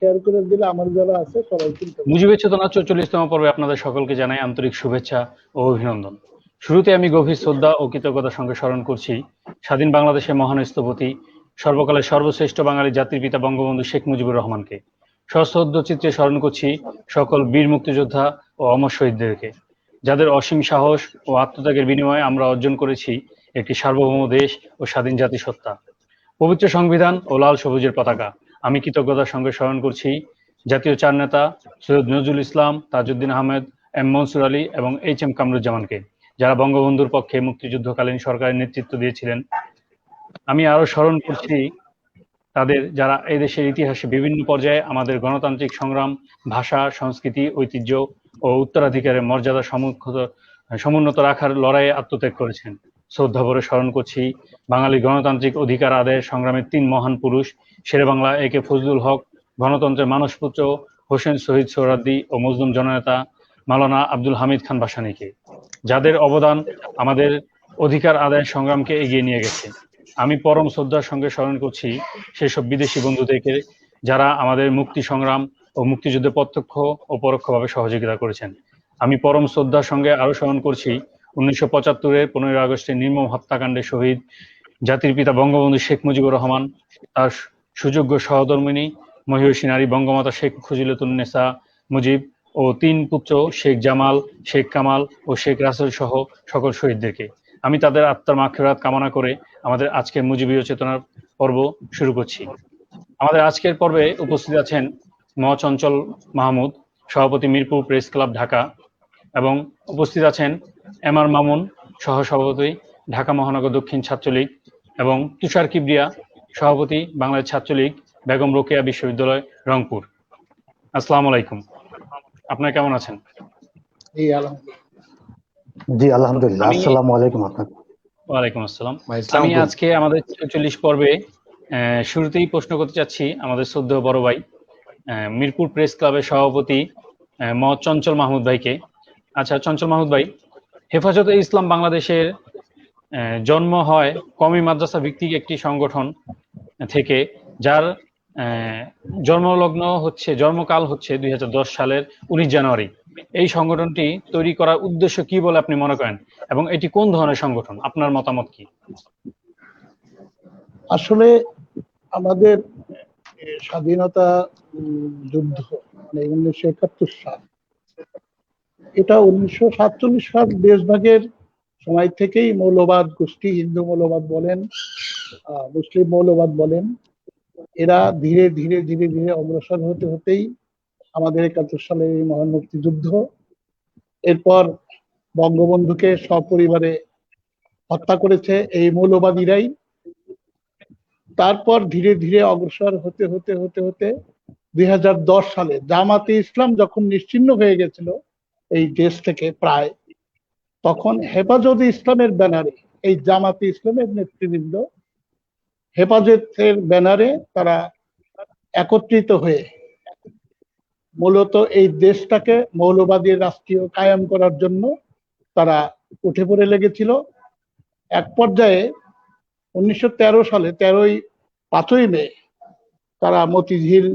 Share করে দিলে আমার যারা আছে সবাই চিনতে পারবে। মুজিবের চেতনা 44তম পর্বে আপনাদের সকলকে জানাই আন্তরিক শুভেচ্ছা ও অভিনন্দন। শুরুতে আমি গভীর শ্রদ্ধা ও কৃতজ্ঞতার সঙ্গে স্মরণ করছি স্বাধীন বাংলাদেশের মহান স্থপতি, সর্বকালের সর্বশ্রেষ্ঠ বাঙালি জাতির পিতা বঙ্গবন্ধু শেখ মুজিবুর রহমানকে। সশ্রদ্ধ চিত্রে স্মরণ করছি সকল বীর মুক্তিযোদ্ধা ও অমর শহীদদেরকে, যাদের অসীম সাহস ও আত্মত্যাগের বিনিময়ে আমরা অর্জন করেছি একটি সার্বভৌম দেশ ও স্বাধীন জাতিসত্তা, পবিত্র সংবিধান ও লাল সবুজের পতাকা। আমি কৃতজ্ঞতার সঙ্গে স্মরণ করছি জাতীয় চার নেতা সৈয়দ নজরুল ইসলাম, তাজউদ্দিন আহমেদ, এম মনসুর আলী এবং এইচ এম কামরুজ্জামানকে, যারা বঙ্গবন্ধুর পক্ষে মুক্তিযুদ্ধকালীন সরকারের নেতৃত্ব দিয়েছিলেন। আমি আরো স্মরণ করছি তাদের, যারা এই দেশের ইতিহাসে বিভিন্ন পর্যায়ে আমাদের গণতান্ত্রিক সংগ্রাম, ভাষা, সংস্কৃতি, ঐতিহ্য ও উত্তরাধিকারের মর্যাদা সমুন্নত রাখার লড়াইয়ে আত্মত্যাগ করেছেন। শ্রদ্ধাভরে স্মরণ করছি বাঙালি গণতান্ত্রিক অধিকার আদায়ের সংগ্রামের তিন মহান পুরুষ, শেরেবাংলা একে ফজলুল হক, গণতন্ত্রের মানসপুত্র হোসেন শহীদ সোহরাওয়ার্দী ও মজলুম জননেতা মাওলানা আব্দুল হামিদ খান ভাসানীকে, যাদের অবদান আমাদের অধিকার আদায়ের সংগ্রামকে এগিয়ে নিয়ে গেছে। আমি পরম শ্রদ্ধার সঙ্গে স্মরণ করছি সেসব বিদেশি বন্ধুদেরকে, যারা আমাদের মুক্তি সংগ্রাম ও মুক্তিযুদ্ধে প্রত্যক্ষ ও পরোক্ষভাবে সহযোগিতা করেছেন। আমি পরম শ্রদ্ধার সঙ্গে আরো স্মরণ করছি 1975-এর 15ই আগস্টের নির্মম হত্যাকাণ্ডে শহীদ জাতির পিতা বঙ্গবন্ধু শেখ মুজিবুর রহমান, তার সুযোগ্য সহধর্মিণী মহিষী নারী বঙ্গমাতা শেখ ফজিলাতুন্নেসা মুজিব ও তিন পুত্র শেখ জামাল, শেখ কামাল ও শেখ রাসেল সহ সকল শহীদদেরকে। আমি তাদের আত্মার মাগফিরাত কামনা করে আমাদের আজকের মুজিবীয় চেতনার পর্ব শুরু করছি। আমাদের আজকের পর্বে উপস্থিত আছেন চঞ্চল মাহমুদ, সভাপতি, মিরপুর প্রেস ক্লাব, ঢাকা, এবং উপস্থিত আছেন এম আর মামুন, সহসভাপতি, ঢাকা মহানগর দক্ষিণ ছাত্রলীগ, এবং তুষার কিবরিয়া, সভাপতি, বাংলাদেশ ছাত্রলীগ, বেগম রোকেয়া বিশ্ববিদ্যালয়, রংপুর। আসসালামু আলাইকুম, আপনারা কেমন আছেন? জি আলহামদুলিল্লাহ। আসসালামু আলাইকুম। আপনাকে ওয়ালাইকুম আসসালাম। আমি আজকে আমাদের 44 পর্বে শুরুতেই প্রশ্ন করতে চাচ্ছি আমাদের শ্রদ্ধেয় বড় ভাই, মিরপুর প্রেস ক্লাবের সভাপতি চঞ্চল মাহমুদ ভাইকে। আচ্ছা চঞ্চল মাহমুদ ভাই, হেফাজতে ইসলাম বাংলাদেশের জন্ম হয় কওমি মাদ্রাসা ভিত্তিক একটি সংগঠন থেকে, যার জন্মকাল হচ্ছে 2010 সালের 19 জানুয়ারি। এই সংগঠনটি তৈরি করার উদ্দেশ্য কি বলে আপনি মনে করেন, এবং এটি কোন ধরনের সংগঠন? আপনার মতামত কি? আসলে আমাদের স্বাধীনতা যুদ্ধ মানে 1971 সাল, এটা 1947 সাল দেশভাগের সময় থেকেই মৌলবাদ গোষ্ঠী, হিন্দু মৌলবাদ বলেন, মুসলিম মৌলবাদ বলেন, এরা ধীরে ধীরে ধীরে ধীরে অগ্রসর হতে হতেই আমাদের 71 সালের এই মহান মুক্তিযুদ্ধ, এরপর বঙ্গবন্ধুকে সপরিবারে হত্যা করেছে এই মৌলবাদীরাই। তারপর ধীরে ধীরে অগ্রসর হতে হতে হতে হতে 2010 সালে জামাতে ইসলাম যখন নিশ্চিহ্ন হয়ে গেছিল এই দেশ থেকে প্রায়, তখন হেফাজতে ইসলামের ব্যানারে এই জামাতে ইসলামের নেতৃবৃন্দ হেফাজতের ব্যানারে তারা একত্রিত হয়ে মূলত এই দেশটাকে মৌলবাদী রাষ্ট্রীয় কায়েম করার জন্য তারা উঠে পড়ে লেগেছিল। এক পর্যায়ে 1913 সালে 5ই মে তারা মতিঝিল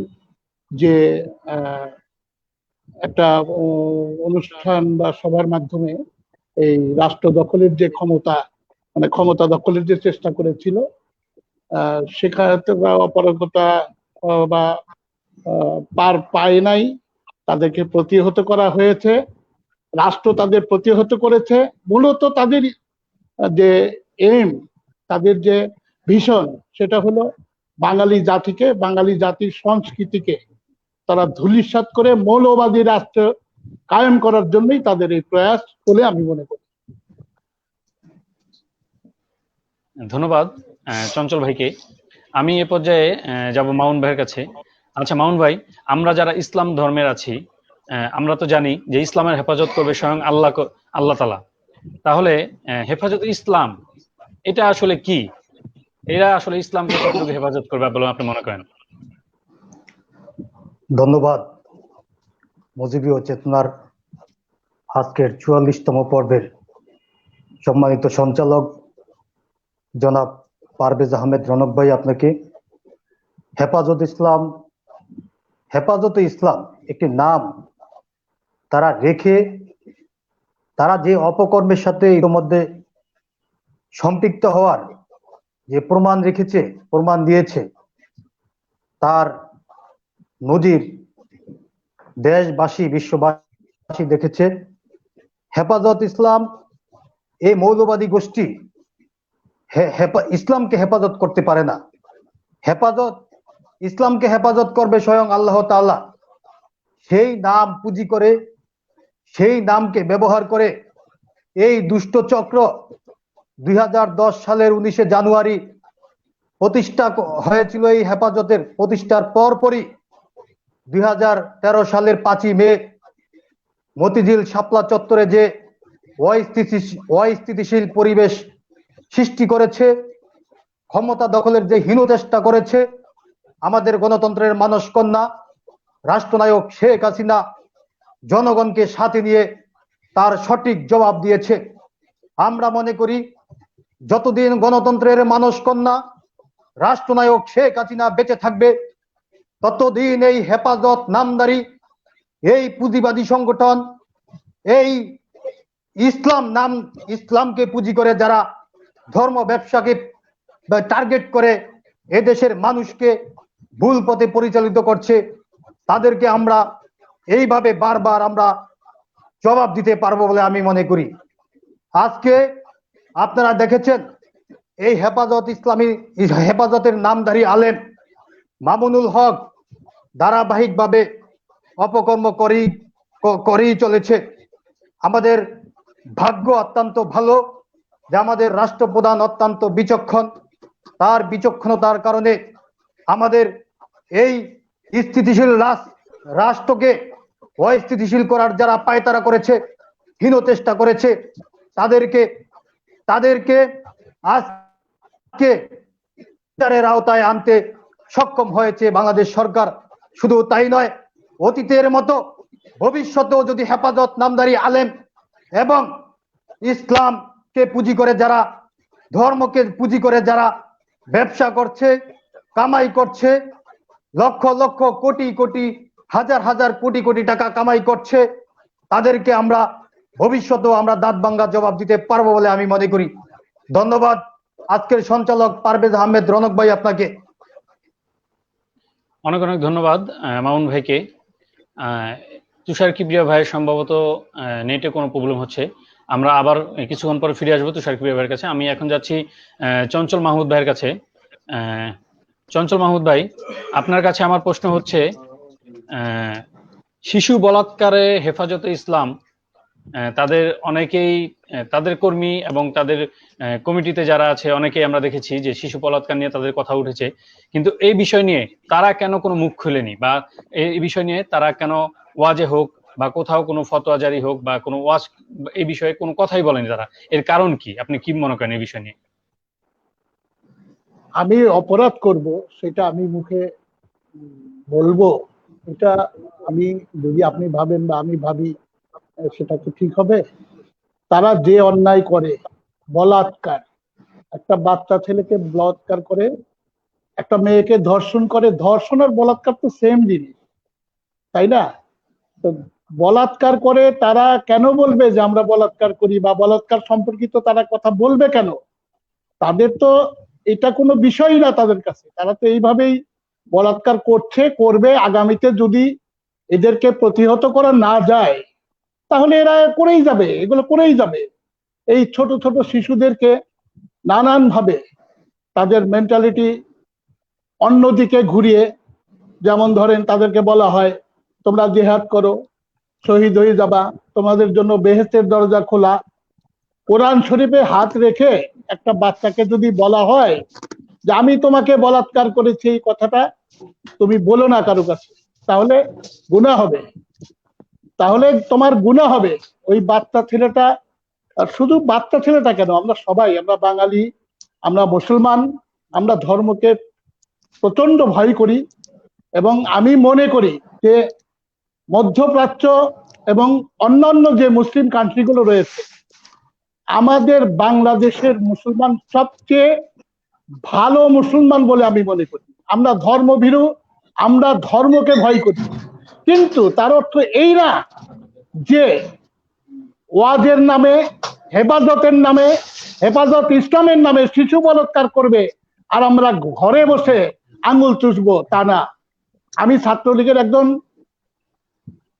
যে একটা অনুষ্ঠান বা সভার মাধ্যমে এই রাষ্ট্র দখলের যে ক্ষমতা দখলের যে চেষ্টা করেছিল, সেখানে অপারগতা বা পার পায় নাই, তাদেরকে প্রতিহত করা হয়েছে, রাষ্ট্র তাদের প্রতিহত করেছে। মূলত তাদের যে এম, তাদের যে ভিশন, সেটা হলো বাঙালি জাতিকে, বাঙালি জাতির সংস্কৃতিকে তারা ধূলিসাৎ করে মৌলবাদী রাষ্ট্র কায়েম করার জন্যই তাদের এই প্রয়াস বলে আমি মনে করি। ধন্যবাদ চঞ্চল ভাইকে। আমি এ পর্যায়ে যাব মামুন ভাইয়ের কাছে। আচ্ছা মামুন ভাই, আমরা যারা ইসলাম ধর্মের আছি, আমরা তো জানি যে ইসলামের হেফাজত করবে স্বয়ং আল্লাহ তাআলা। তাহলে হেফাজত ইসলাম এটা আসলে কি? এরা আসলে ইসলামকে কতটুকু হেফাজত করবে বলে আপনি মনে করেন? ধন্যবাদ। মুজিবীয় চেতনার আজকের 44তম পর্বের সম্মানিত সঞ্চালক জনাব পারভেজ আহমেদ রনক ভাই, আপনাকে। হেফাজত ইসলাম হেফাজতে ইসলাম একটি নাম তারা রেখে তারা যে অপকর্মের সাথে ইতিমধ্যে সম্পৃক্ত হওয়ার যে প্রমাণ দিয়েছে, তার নজির দেশবাসী বিশ্ববাসী দেখেছে। হেফাজত ইসলাম এই মৌলবাদী গোষ্ঠী ইসলামকে হেফাজত করতে পারে না। ইসলামকে হেফাজত করবে স্বয়ং আল্লাহ তাআলা। সেই নাম পুঁজি করে, সেই নামকে ব্যবহার করে এই দুষ্ট চক্র 2010 সালের 19শে জানুয়ারি প্রতিষ্ঠা হয়েছিল। এই হেফাজতের প্রতিষ্ঠার পরপরই 2013 সালের 5ই মে মতিঝিল শাপলা চত্বরে যে অস্থিতিশীল পরিবেশ সৃষ্টি করেছে, ক্ষমতা দখলের যে হীন চেষ্টা করেছে, আমাদের গণতন্ত্রের মানসকন্যা রাষ্ট্রনায়ক শেখ হাসিনা জনগণকে সাথে নিয়ে তার সঠিক জবাব দিয়েছে। আমরা মনে করি যতদিন গণতন্ত্রের মানসকন্যা রাষ্ট্রনায়ক শেখ হাসিনা বেঁচে থাকবে, ততদিন এই হেফাজত নামদারি, এই পুঁজিবাদী সংগঠন, এই ইসলামকে পুঁজি করে যারা ধর্ম ব্যবসাকে টার্গেট করে এদেশের মানুষকে ভুল পথে পরিচালিত করছে, তাদেরকে আমরা এইভাবে বারবার আমরা জবাব দিতে পারবো বলে আমি মনে করি। আজকে আপনারা দেখেছেন এই হেফাজতের নামধারী আলেম মামুনুল হক ধারাবাহিকভাবে অপকর্ম করেই চলেছে। আমাদের ভাগ্য অত্যন্ত ভালো যে আমাদের রাষ্ট্রপ্রধান অত্যন্ত বিচক্ষণ। তার বিচক্ষণতার কারণে আমাদের এই স্থিতিশীল রাষ্ট্রকে অস্থিতিশীল করার যারা পায়তারা করেছে, হীন চেষ্টা করেছে, তাদেরকে আজকে বিচারের আওতায় আনতে সক্ষম হয়েছে বাংলাদেশ সরকার। শুধু তাই নয়, অতীতের মতো ভবিষ্যতেও যদি হেফাজত নামধারী আলেম এবং ইসলামকে পুঁজি করে যারা, ধর্মকে পুঁজি করে যারা ব্যবসা করছে, কামাই করছে, লক্ষ লক্ষ কোটি কোটি হাজার হাজার কোটি কোটি টাকা কামাই করছে, তাদেরকে আমরা ভবিষ্যতেও আমরা দাঁত ভাঙ্গা জবাব দিতে পারবো বলে আমি মনে করি। ধন্যবাদ আজকের সঞ্চালক পারভেজ আহমেদ রনক ভাই, আপনাকে অনেক অনেক ধন্যবাদ মামুন ভাইকে। তুষার কিবরিয়া ভাইয়ের সম্ভবত নেটে কোনো প্রবলেম হচ্ছে, আমরা আবার কিছুক্ষণ পরে ফিরে আসবো তুষার কিবরিয়া ভাইয়ের কাছে। আমি এখন যাচ্ছি চঞ্চল মাহমুদ ভাইয়ের কাছে। চঞ্চল মাহমুদ ভাই, আপনার কাছে আমার প্রশ্ন হচ্ছে, শিশু বলাৎকারে হেফাজতে ইসলাম তাদের অনেকেই, তাদের কর্মী এবং তাদের কমিটিতে যারা আছে অনেকেই আমরা দেখেছি যে শিশু বলাৎকার নিয়ে তাদের কথা উঠেছে, কিন্তু এই বিষয় নিয়ে তারা কেন কোনো মুখ খুলেনি, বা এই বিষয় নিয়ে তারা কেন ওয়াজে হোক বা কোথাও কোনো ফতোয়া জারি হোক বা কোনো ওয়াজ, এই বিষয়ে কোনো কথাই বলেনি তারা? এর কারণ কি, আপনি কি মনে করেন এই বিষয় নিয়ে? আমি অপরাধ করব সেটা আমি মুখে বলবো, এটা আমি, যদি আপনি ভাবেন বা আমি ভাবি, সেটা কি ঠিক হবে? তারা যে অন্যায় করে, বলাৎকার, একটা বাচ্চা ছেলেকে বলাৎকার করে, একটা মেয়েকে ধর্ষণ করে, ধর্ষণ আর বলাৎকার তো সেম জিনিস, তাই না? তো বলাৎকার করে তারা কেন বলবে যে আমরা বলাৎকার করি, বা বলাৎকার সম্পর্কিত তারা কথা বলবে কেন? তাদের তো এটা কোনো বিষয় না তাদের কাছে। তারা তো এইভাবেই বলাৎকার করবে। আগামীতে যদি এদেরকে প্রতিহত করা না যায়, তাহলে এরা করেই যাবে, এগুলো করেই যাবে। এই ছোট ছোট শিশুদেরকে নানান ভাবে তাদের মেন্টালিটি অন্যদিকে ঘুরিয়ে, যেমন ধরেন তাদেরকে বলা হয় তোমরা জিহাদ করো, শহীদ হয়ে যাবা, তোমাদের জন্য বেহেশতের দরজা খোলা। কোরআন শরীফে হাত রেখে একটা বাচ্চাকে যদি বলা হয় যে আমি তোমাকে বলাৎকার করেছি, এই কথাটা তুমি বলো না কারো কাছে, তাহলে গুনাহ হবে, তাহলে তোমার গুনাহ হবে। ওই বাচ্চা ছেলেটা, আর শুধু বাচ্চা ছেলেটা কেন, আমরা সবাই, আমরা বাঙালি, আমরা মুসলমান, আমরা ধর্মকে প্রচন্ড ভয় করি। এবং আমি মনে করি যে মধ্যপ্রাচ্য এবং অন্যান্য যে মুসলিম কান্ট্রিগুলো রয়েছে, আমাদের বাংলাদেশের মুসলমান সবচেয়ে ভালো মুসলমান বলে আমি মনে করি। আমরা ধর্মভীরু, আমরা ধর্মকে ভয় করি, কিন্তু তার অর্থ এই না যে ওয়াজের নামে, হেফাজতের নামে, হেফাজত ইসলামের নামে শিশু বলাৎকার করবে আর আমরা ঘরে বসে আঙুল চুষবো, তা না। আমি ছাত্রলীগের একজন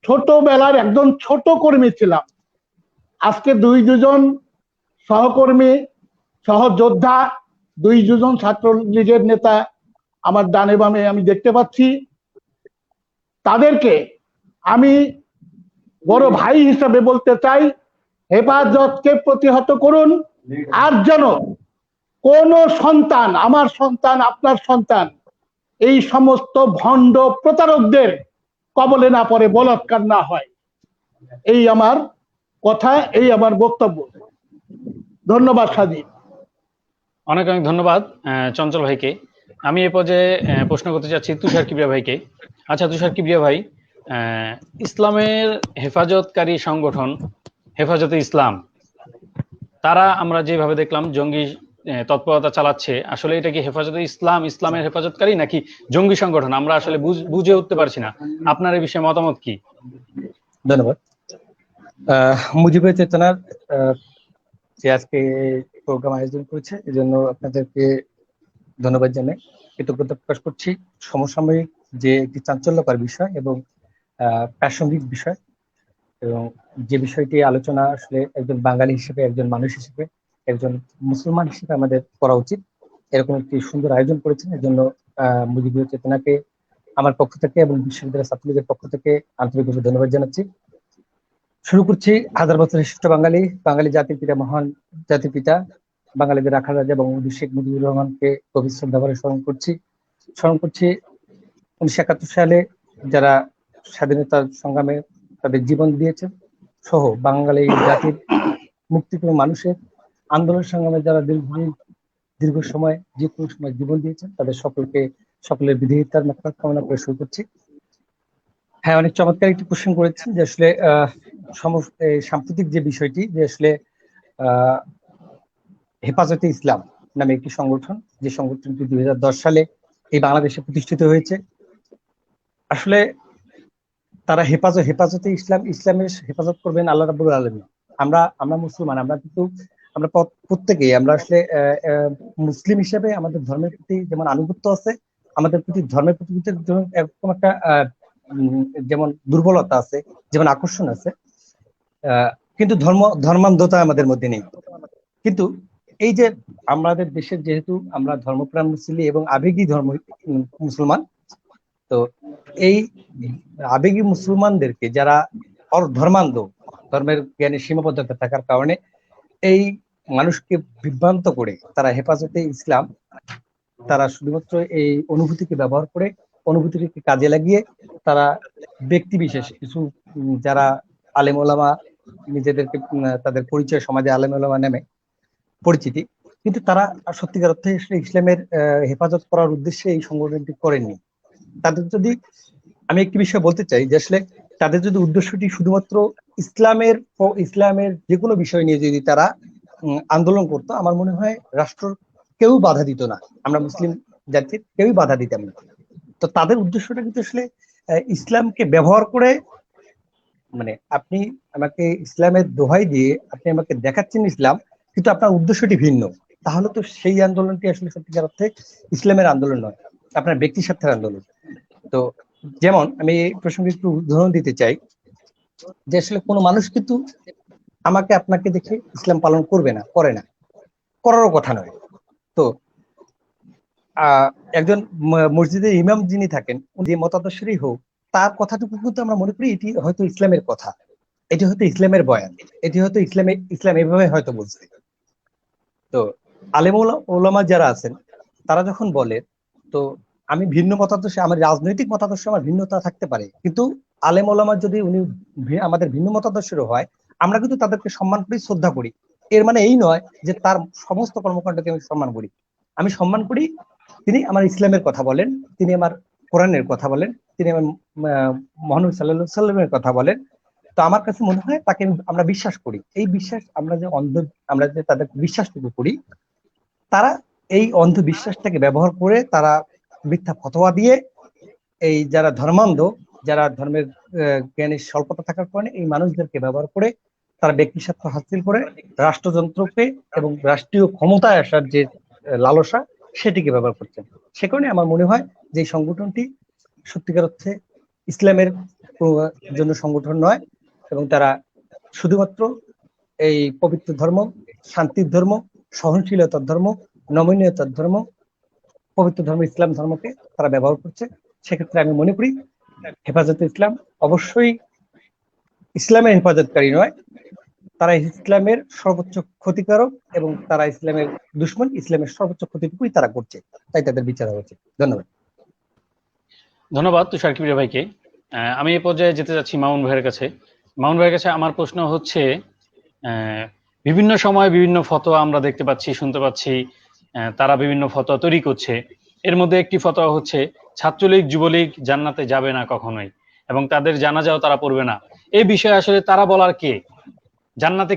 ছোটবেলার একজন ছোট কর্মী ছিলাম। আজকে দুজন সহকর্মী, সহযোদ্ধা, দুজন ছাত্রলীগের নেতা আমার ডানে বামে আমি দেখতে পাচ্ছি। তাদেরকে আমি বড় ভাই হিসাবে বলতে চাই, হেফাজতকে প্রতিহত করুন। আর যেন কোন সন্তান, আমার সন্তান, আপনার সন্তান, এই সমস্ত ভণ্ড প্রতারকদের কবলে না পড়ে, বলাৎকার না হয়। এই আমার কথা, এই আমার বক্তব্য। ধন্যবাদ স্বাধীন। অনেক অনেক ধন্যবাদ চঞ্চল ভাইকে। আমি এ পর্যায়ে প্রশ্ন করতে চাচ্ছি তুষার কিবরিয়া ভাইকে। আচ্ছা তুষার কিবরিয়া ভাই, ইসলামের হেফাজতকারী সংগঠন হেফাজতে ইসলাম, তারা আমরা যেভাবে দেখলাম জঙ্গি তৎপরতা চালাচ্ছে, আসলে এটা কি হেফাজতে ইসলাম ইসলামের হেফাজতকারী নাকি জঙ্গি সংগঠন? আমরা আসলে বুঝে উঠতে পারছি না। আপনার এই বিষয়ে মতামত কি? ধন্যবাদ। মুজিবের চেতনার যে আজকে প্রোগ্রাম আয়োজন করেছে, এজন্য আপনাদেরকে ধন্যবাদ জানাই, কৃতজ্ঞতা প্রকাশ করছি। সমসাময়িক যে একটি চাঞ্চল্যকর বিষয় এবং প্রাসঙ্গিক বিষয়, এবং যে বিষয়টি আলোচনা আসলে একজন বাঙালি হিসেবে, একজন মানুষ হিসেবে, একজন মুসলমান হিসেবে আমাদের করা উচিত, এরকম একটি সুন্দর আয়োজন করেছেন। এর জন্য মুজিবীয় চেতনাকে আমার পক্ষ থেকে এবং বিশ্ববিদ্যালয় ছাত্রলীগের পক্ষ থেকে আন্তরিকভাবে ধন্যবাদ জানাচ্ছি। শুরু করছি হাজার বছরের শ্রেষ্ঠ বাঙালি, বাঙালি জাতির পিতা, মহান জাতির পিতা, বাঙালিদের রাখাল রাজা বঙ্গবন্ধু শেখ মুজিবুর রহমানকে গভীর শ্রদ্ধা ভরে স্মরণ করছি। 1971 সালে যারা স্বাধীনতার সংগ্রামে তাদের জীবন দিয়েছেন, সহ বাঙালি জাতির মুক্তিপ্রিয় মানুষের আন্দোলন সংগ্রামে যারা দীর্ঘ সময়, যে কোনো সময় জীবন দিয়েছেন, তাদের সকলের বিধেয়িতার মাত্রা কামনা করে শুরু করছি। হ্যাঁ, অনেক চমৎকার একটি কোশ্চেন করেছেন যে আসলে সাম্প্রতিক যে বিষয়টি, যে আসলে হেফাজতে ইসলাম নামে একটি সংগঠন, যে সংগঠনটি 2010 সালে এই বাংলাদেশে প্রতিষ্ঠিত হয়েছে। আসলে তারা হেফাজতে ইসলামের হেফাজত করবেন আল্লাহ রাব্বুল আলামিন। আমরা মুসলমান, আমরা প্রত্যেকেই আমরা আসলে মুসলিম হিসেবে আমাদের ধর্মের প্রতি যেমন আনুগত্য আছে, আমাদের প্রতি ধর্মের প্রতি এরকম একটা যেমন দুর্বলতা আছে, যেমন আকর্ষণ আছে, কিন্তু ধর্মান্ধতা আমাদের মধ্যে নেই। কিন্তু এই যে আমাদের দেশের, যেহেতু আমরা ধর্মপ্রাণ মুসলিম এবং আবেগী মুসলমান, তো এই আবেগী মুসলমানদেরকে যারা ধর্মান্ধ, ধর্মের জ্ঞানে সীমাবদ্ধতা থাকার কারণে এই মানুষকে বিভ্রান্ত করে তারা হেফাজতে ইসলাম, তারা শুধুমাত্র এই অনুভূতিকে ব্যবহার করে, অনুভূতিকে কাজে লাগিয়ে তারা ব্যক্তি বিশেষ কিছু যারা আলেম ওলামা, নিজেদেরকে তাদের পরিচয় সমাজে আলেম ওলামা নামে পরিচিতি, কিন্তু তারা সত্যিকার অর্থে ইসলামের হেফাজত করার উদ্দেশ্যে এই সংগঠনটি করেননি। তাদের যদি আমি একটি বিষয় বলতে চাই যে আসলে তাদের যদি উদ্দেশ্যটি শুধুমাত্র ইসলামের যে কোনো বিষয় নিয়ে যদি তারা আন্দোলন করতো, আমার মনে হয় রাষ্ট্র কেউ বাধা দিত না, আমরা মুসলিম জাতির কেউই বাধা দিতাম না। তো তাদের উদ্দেশ্যটা কিন্তু আসলে ইসলামকে ব্যবহার করে, মানে আপনি আমাকে ইসলামের দোহাই দিয়ে আপনি আমাকে দেখাচ্ছেন ইসলাম, কিন্তু আপনার উদ্দেশ্যটি ভিন্ন, তাহলে তো সেই আন্দোলনটি আসলে সত্যিকার অর্থে ইসলামের আন্দোলন নয়, আপনার ব্যক্তি স্বার্থের আন্দোলন। তো যেমন আমি এই প্রসঙ্গে একটু উদাহরণ দিতে চাই যে আসলে কোনো মানুষ কিন্তু আমাকে আপনাকে দেখে ইসলাম পালন করবে না, করে না, করারও কথা নয়। তো একজন মসজিদের ইমাম যিনি থাকেন, যে মতাদর্শেরই হোক, তার কথাটুকু কিন্তু আমরা মনে করি এটি হয়তো ইসলামের কথা, এটি হয়তো ইসলামের বয়ান, এটি হয়তো ইসলাম এভাবে হয়তো বলছে। তো আলেম ওলামা যারা আছেন তারা যখন বলে, তো আমি ভিন্ন মতাদর্শে, আমার রাজনৈতিক মতাদর্শে আমার ভিন্নতা থাকতে পারে, কিন্তু আলেম ওলামা যদি উনি আমাদের ভিন্ন মতাদর্শেরও হয়, আমরা কিন্তু তাদেরকে সম্মান করি, শ্রদ্ধা করি। এর মানে এই নয় যে তার সমস্ত কর্মকাণ্ডকে আমি সম্মান করি। আমি সম্মান করি, তিনি আমার ইসলামের কথা বলেন, তিনি আমার কোরআনের কথা বলেন, তিনি আমার মহানবী সাল্লাল্লাহু আলাইহি সাল্লামের কথা বলেন। তো আমার কাছে মনে হয় তাকে আমরা বিশ্বাস করি। এই বিশ্বাস আমরা যে তাদের বিশ্বাসটুকু করি, তারা এই অন্ধবিশ্বাসটাকে ব্যবহার করে তারা মিথ্যা ফতোয়া দিয়ে এই যারা ধর্মান্ধ, যারা ধর্মের জ্ঞানের স্বল্পতা থাকার কারণে এই মানুষদেরকে ব্যবহার করে তারা ব্যক্তি স্বার্থ হাসিল করে রাষ্ট্রযন্ত্রকে এবং রাষ্ট্রীয় ক্ষমতায় আসার যে লালসা সেটিকে ব্যবহার করছেন। সে কারণে আমার মনে হয় যে এই সংগঠনটি সত্যিকার অর্থে ইসলামের জন্য সংগঠন নয়, এবং তারা শুধুমাত্র এই পবিত্র ধর্ম, শান্তির ধর্ম, সহনশীলতার ধর্ম, নমনীয়তার ধর্ম, পবিত্র ধর্ম ইসলাম ধর্মকে তারা ব্যবহার করছে। সেক্ষেত্রে আমি মনে করি হেফাজতে ইসলাম অবশ্যই ইসলামের হেফাজতকারী নয়, তারা ইসলামের সর্বোচ্চ ক্ষতিকারক এবং তারা ইসলামের দুশ্মন, ইসলামের সর্বোচ্চ ক্ষতিটুকুই তারা করছে, তাই তাদের বিচার হওয়া উচিত। ধন্যবাদ। ধন্যবাদ তুষার কিবরিয়া ভাইকে। আমি এই পর্যায়ে যেতে যাচ্ছি মামুন ভাইয়ের কাছে। মামুন ভাইয়ের কাছে আমার প্রশ্ন হচ্ছে, বিভিন্ন সময় বিভিন্ন ফতোয়া আমরা দেখতে পাচ্ছি, শুনতে পাচ্ছি, তারা বিভিন্ন ফতোয়া তৈরি করছে। এর মধ্যে একটি ফতোয়া হচ্ছে ছাত্রলীগ যুবলীগ জান্নাতে যাবে না কখনোই, এবং তাদের জানাজাও তারা পড়বে না। এই বিষয়ে আসলে তারা বলার কে? জান্নাতে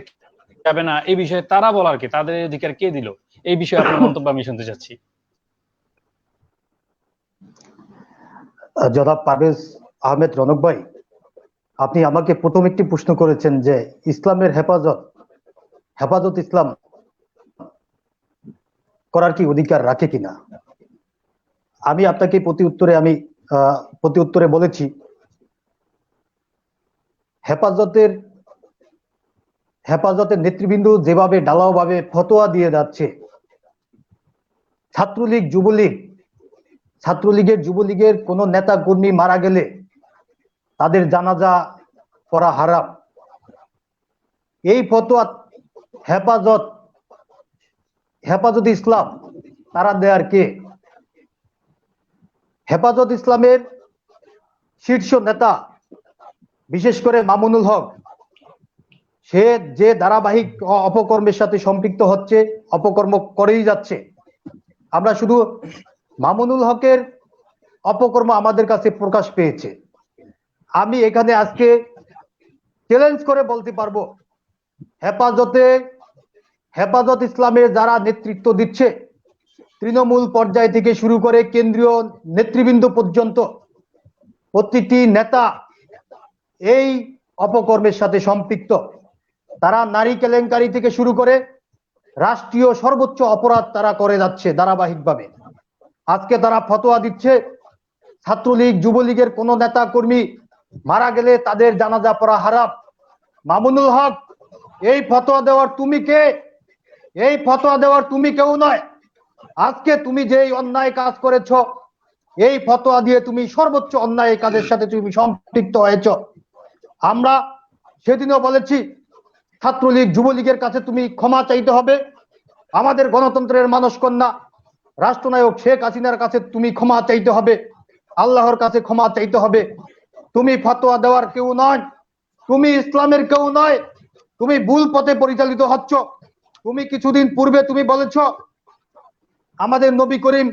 যাবে না এই বিষয়ে তারা বলার কে? তাদের অধিকার কে দিল? এই বিষয়ে আপনার মন্তব্য আমি শুনতে চাচ্ছি। জনাব পারভেজ আহমেদ রনক ভাই, আপনি আমাকে প্রথম একটি প্রশ্ন করেছেন যে ইসলামের হেফাজত ইসলাম করার কি অধিকার রাখে কিনা। আমি আপনাকে প্রতি উত্তরে বলেছি, হেফাজতের নেতৃবৃন্দ যেভাবে ঢালাও ভাবে ফতোয়া দিয়ে যাচ্ছে, ছাত্রলীগের যুবলীগের কোন নেতা কর্মী মারা গেলে তাদের জানাজা করা হারাম, এই ফতোয়া হেফাজত ইসলাম তারা দেয়ার কে? হেফাজত ইসলামের শীর্ষ নেতা বিশেষ করে মামুনুল হক, সে যে ধারাবাহিক অপকর্মের সাথে সম্পৃক্ত হচ্ছে, অপকর্ম করেই যাচ্ছে। আমরা শুধু মামুনুল হকের অপকর্ম আমাদের কাছে প্রকাশ পেয়েছে। আমি এখানে আজকে চ্যালেঞ্জ করে বলতে পারবো, হেফাজত ইসলামের যারা নেতৃত্ব দিচ্ছে, তৃণমূল পর্যায় থেকে শুরু করে কেন্দ্রীয় নেতৃবৃন্দ পর্যন্ত প্রতিটি নেতা এই অপকর্মের সাথে সম্পৃক্ত। তারা নারী কেলেঙ্কারি থেকে শুরু করে রাষ্ট্রীয় সর্বোচ্চ অপরাধ তারা করে যাচ্ছে ধারাবাহিকভাবে। আজকে তারা ফতোয়া দিচ্ছে ছাত্রলীগ যুবলীগের কোন নেতা কর্মী মারা গেলে তাদের জানাজা পড়া হারাম। মামুনুল হক, এই ফতোয়া দেওয়ার তুমি কে? এই ফতোয়া দেওয়ার তুমি কেউ নয়। আজকে তুমি যেই অন্যায় কাজ করেছ, এই ফতোয়া দিয়ে তুমি সর্বোচ্চ অন্যায় কাজের সাথে তুমি সম্পৃক্ত হয়েছ। আমরা সেদিনও বলেছি, ছাত্রলীগ যুবলীগের কাছে তুমি ক্ষমা চাইতে হবে। আমাদের গণতন্ত্রের মানসকন্যা রাষ্ট্রনায়ক শেখ হাসিনার কাছে তুমি ক্ষমা চাইতে হবে, আল্লাহর কাছে ক্ষমা চাইতে হবে। তুমি ফতোয়া দেওয়ার কেউ নয়, তুমি ইসলামের কেউ নয়, তুমি ভুল পথে পরিচালিত হচ্ছ। তুমি কিছুদিন পূর্বে তুমি বলেছ আমাদের নবী করিম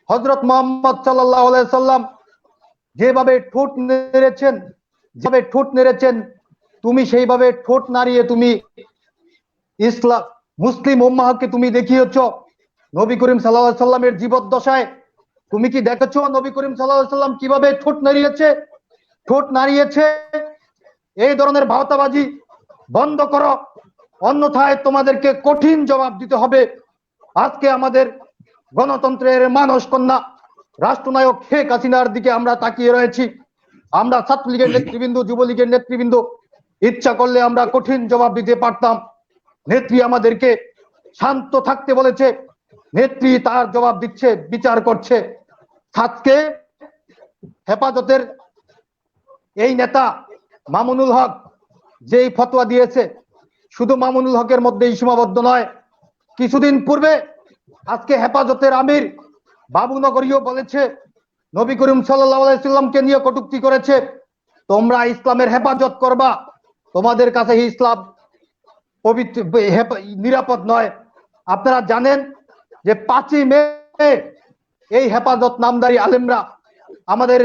হযরত মুহাম্মদ সাল্লাল্লাহু আলাইহি সাল্লাম যেভাবে ঠোঁট নেড়েছেন, তুমি সেইভাবে ঠোঁট নাড়িয়ে তুমি ইসলাম মুসলিম উম্মাহকে তুমি দেখিয়েছ। নবী করিম সাল্লাল্লাহু আলাইহি সাল্লামের জীবদ্দশায় তুমি কি দেখেছো নবী করিম সাল্লাল্লাহু আলাইহি সাল্লাম কিভাবে ঠোঁট নাড়িয়েছে? এই ধরনের ভাওতাবাজি বন্ধ করো, অন্যথায় তোমাদেরকে কঠিন জবাব দিতে হবে। আজকে আমাদের গণতন্ত্রের মানসকন্যা রাষ্ট্রনায়ক শেখ হাসিনার দিকে আমরা তাকিয়ে রয়েছি। আমরা ছাত্রলীগের নেতৃবৃন্দ, যুবলীগের নেতৃবৃন্দ ইচ্ছা করলে আমরা কঠিন জবাব দিতে পারতাম। নেত্রী আমাদেরকে শান্ত থাকতে বলেছে, নেত্রী তার জবাব দিচ্ছে, বিচার করছে। আজকে হেফাজতের এই নেতা মামুনুল হক যেই ফতোয়া দিয়েছে, শুধু মামুনুল হকের মধ্যেই সীমাবদ্ধ নয়। কিছুদিন পূর্বে আজকে হেফাজতের আমির বাবুনগরীও বলেছে, নবী করিম সাল্লাল্লাহু আলাইহি সাল্লামকে নিয়ে কটূক্তি করেছে, তোমরা ইসলামের হেফাজত করবা, তোমাদের কাছে ইসলাম পবিত্র নিরাপদ নয়। আপনারা জানেন যে 5ই মে এই হেফাজত নামদারি আলেমরা আমাদের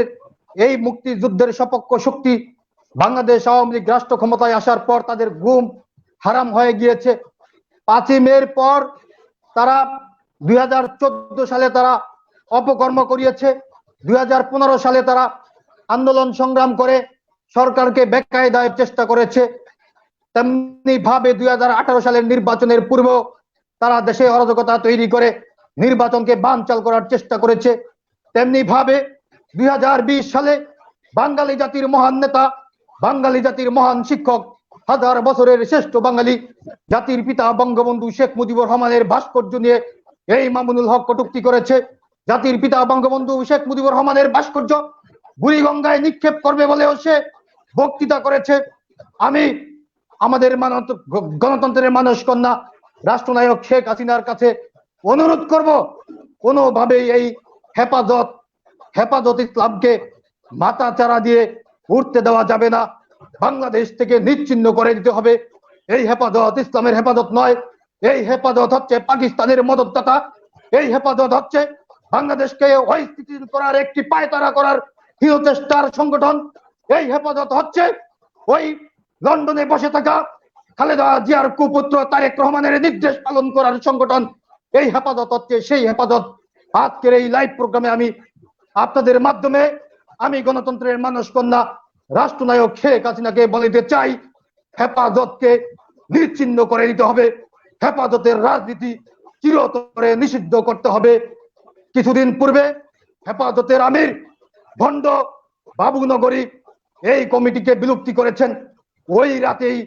এই মুক্তিযুদ্ধের সপক্ষ শক্তি বাংলাদেশ আওয়ামী লীগ রাষ্ট্র ক্ষমতায় আসার পর তাদের ঘুম হারাম হয়ে গিয়েছে। 5ই মের পর তারা 2014 সালে তারা অপকর্ম করিয়েছে। 2015 সালে তারা আন্দোলন সংগ্রাম করে সরকারকে বেকায়দায় চেষ্টা করেছে। তেমনি ভাবে 2018 সালের নির্বাচনের পূর্ব তারা দেশে অরাজকতা তৈরি করে নির্বাচনকে বানচাল করার চেষ্টা করেছে। তেমনি ভাবে 2020 সালে বাঙালি জাতির মহান নেতা, বাঙালি জাতির মহান শিক্ষক, হাজার বছরের শ্রেষ্ঠ বাঙালি জাতির পিতা বঙ্গবন্ধু শেখ মুজিবুর রহমানের ভাস্কর্য নিয়ে এই মামুনুল হক কটূক্তি করেছে। জাতির পিতা বঙ্গবন্ধু শেখ মুজিবুর রহমানের ভাস্কর্য বুড়িগঙ্গায় নিক্ষেপ করবে বলেও সে বক্তৃতা করেছে। আমি আমাদের গণতন্ত্রের মানস কন্যা রাষ্ট্রনায়ক শেখ হাসিনার কাছে অনুরোধ করব, কোনোভাবেই এই হেফাজত ইসলামকে মাথা চারা দিয়ে উঠতে দেওয়া যাবে না। বাংলাদেশ থেকে নিশ্চিহ্ন করে দিতে হবে। এই হেফাজত ইসলামের হেফাজত নয়, এই হেফাজত হচ্ছে পাকিস্তানের মদতদাতা। এই হেফাজত হচ্ছে বাংলাদেশকে অস্থিতিশীল করার একটি পায়তারা করার হীন চেষ্টার সংগঠন। এই হেফাজত হচ্ছে ওই লন্ডনে বসে থাকা খালেদা জিয়ার কুপুত্র তারেক রহমানের নির্দেশ পালন করার সংগঠন। এই হেফাজত হচ্ছে সেই হেফাজত। আজকের এই লাইভ প্রোগ্রামে আমি আপনাদের মাধ্যমে আমি গণতন্ত্রের মানস কন্যা রাষ্ট্রনায়ক শেখ হাসিনাকে বলিতে চাই, হেফাজতকে নিশ্চিহ্ন করে দিতে হবে। হেফাজতের রাজনীতি চিরতরে নিষিদ্ধ করতে হবে। কিছুদিন পূর্বে হেফাজতের আমির ভণ্ড বাবুনগরী এই কমিটিকে বিলুপ্তি করেছেন। ওই রাতেই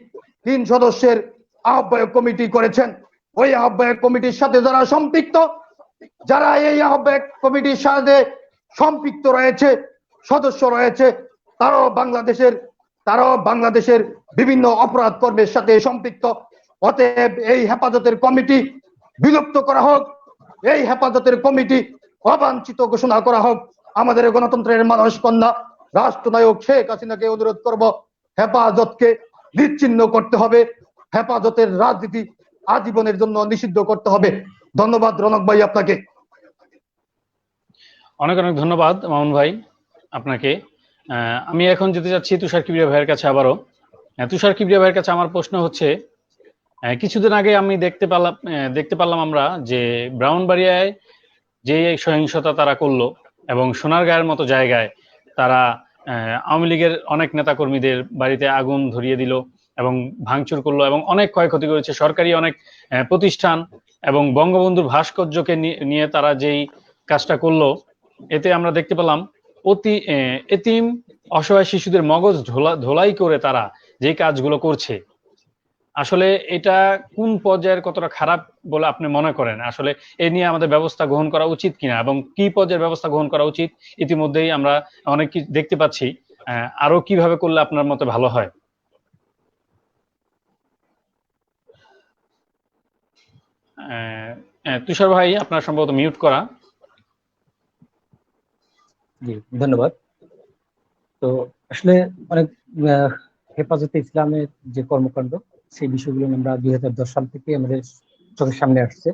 3 সদস্যের আহ্বায়ক কমিটি করেছেন। ওই আহ্বায়ক কমিটির সাথে যারা সম্পৃক্ত, যারা এই আহ্বায়ক কমিটির সাথে সম্পৃক্ত রয়েছে, সদস্য রয়েছে, তারাও বাংলাদেশের বিভিন্ন অপরাধ কর্মের সাথে সম্পৃক্ত। অতএব এই হেফাজতের কমিটি বিলুপ্ত করা হোক, এই হেফাজতের কমিটি অবাঞ্ছিত ঘোষণা করা হোক। আমাদের গণতন্ত্রের মানস কন্যা রাষ্ট্রনায়ক শেখ হাসিনাকে অনুরোধ করব, হেফাজতকে নিশ্চিহ্ন করতে হবে। হেফাজতের রাজনীতি আজীবনের জন্য নিষিদ্ধ করতে হবে। ধন্যবাদ রনক ভাই আপনাকে। অনেক অনেক ধন্যবাদ মামুন ভাই আপনাকে। আমি এখন যেতে যাচ্ছি তুষার কিবরিয়া ভাইয়ের কাছে আবারও। তুষার কিবরিয়া ভাইয়ের কাছে আমার প্রশ্ন হচ্ছে, কিছুদিন আগে আমি দেখতে পারলাম আমরা যে ব্রাহ্মণবাড়িয়ায় যে সহিংসতা তারা করলো এবং সোনারগাঁয়ের মতো জায়গায় তারা আওয়ামী লীগের অনেক নেতাকর্মীদের বাড়িতে আগুন ধরিয়ে দিল এবং ভাঙচুর করলো এবং অনেক ক্ষয়ক্ষতি করেছে সরকারি অনেক প্রতিষ্ঠান এবং বঙ্গবন্ধুর ভাস্কর্যকে নিয়ে তারা যেই কাজটা করলো, এতে আমরা দেখতে পেলাম এতিম অসহায় শিশুদের মগজ ধোলাই করে তারা যে কাজগুলো করছে। আসলে এটা কোন পর্যায়ের কতটা খারাপ বলে আপনি মনে করেন? আসলে এ নিয়ে আমাদের ব্যবস্থা গ্রহণ করা উচিত কিনা এবং কি পর্যায়ের ব্যবস্থা গ্রহণ করা উচিত? ইতিমধ্যেই আমরা অনেক কিছু দেখতে পাচ্ছি, আরো কিভাবে করলে আপনার মতে ভালো হয়? তুষার ভাই আপনার সম্ভবত মিউট করা। জি ধন্যবাদ। তো আসলে অনেক হেফাজতে ইসলামের যে কর্মকাণ্ড সেই বিষয়গুলো আমরা 2010 সাল থেকে আমাদের চোখের সামনে আসছে।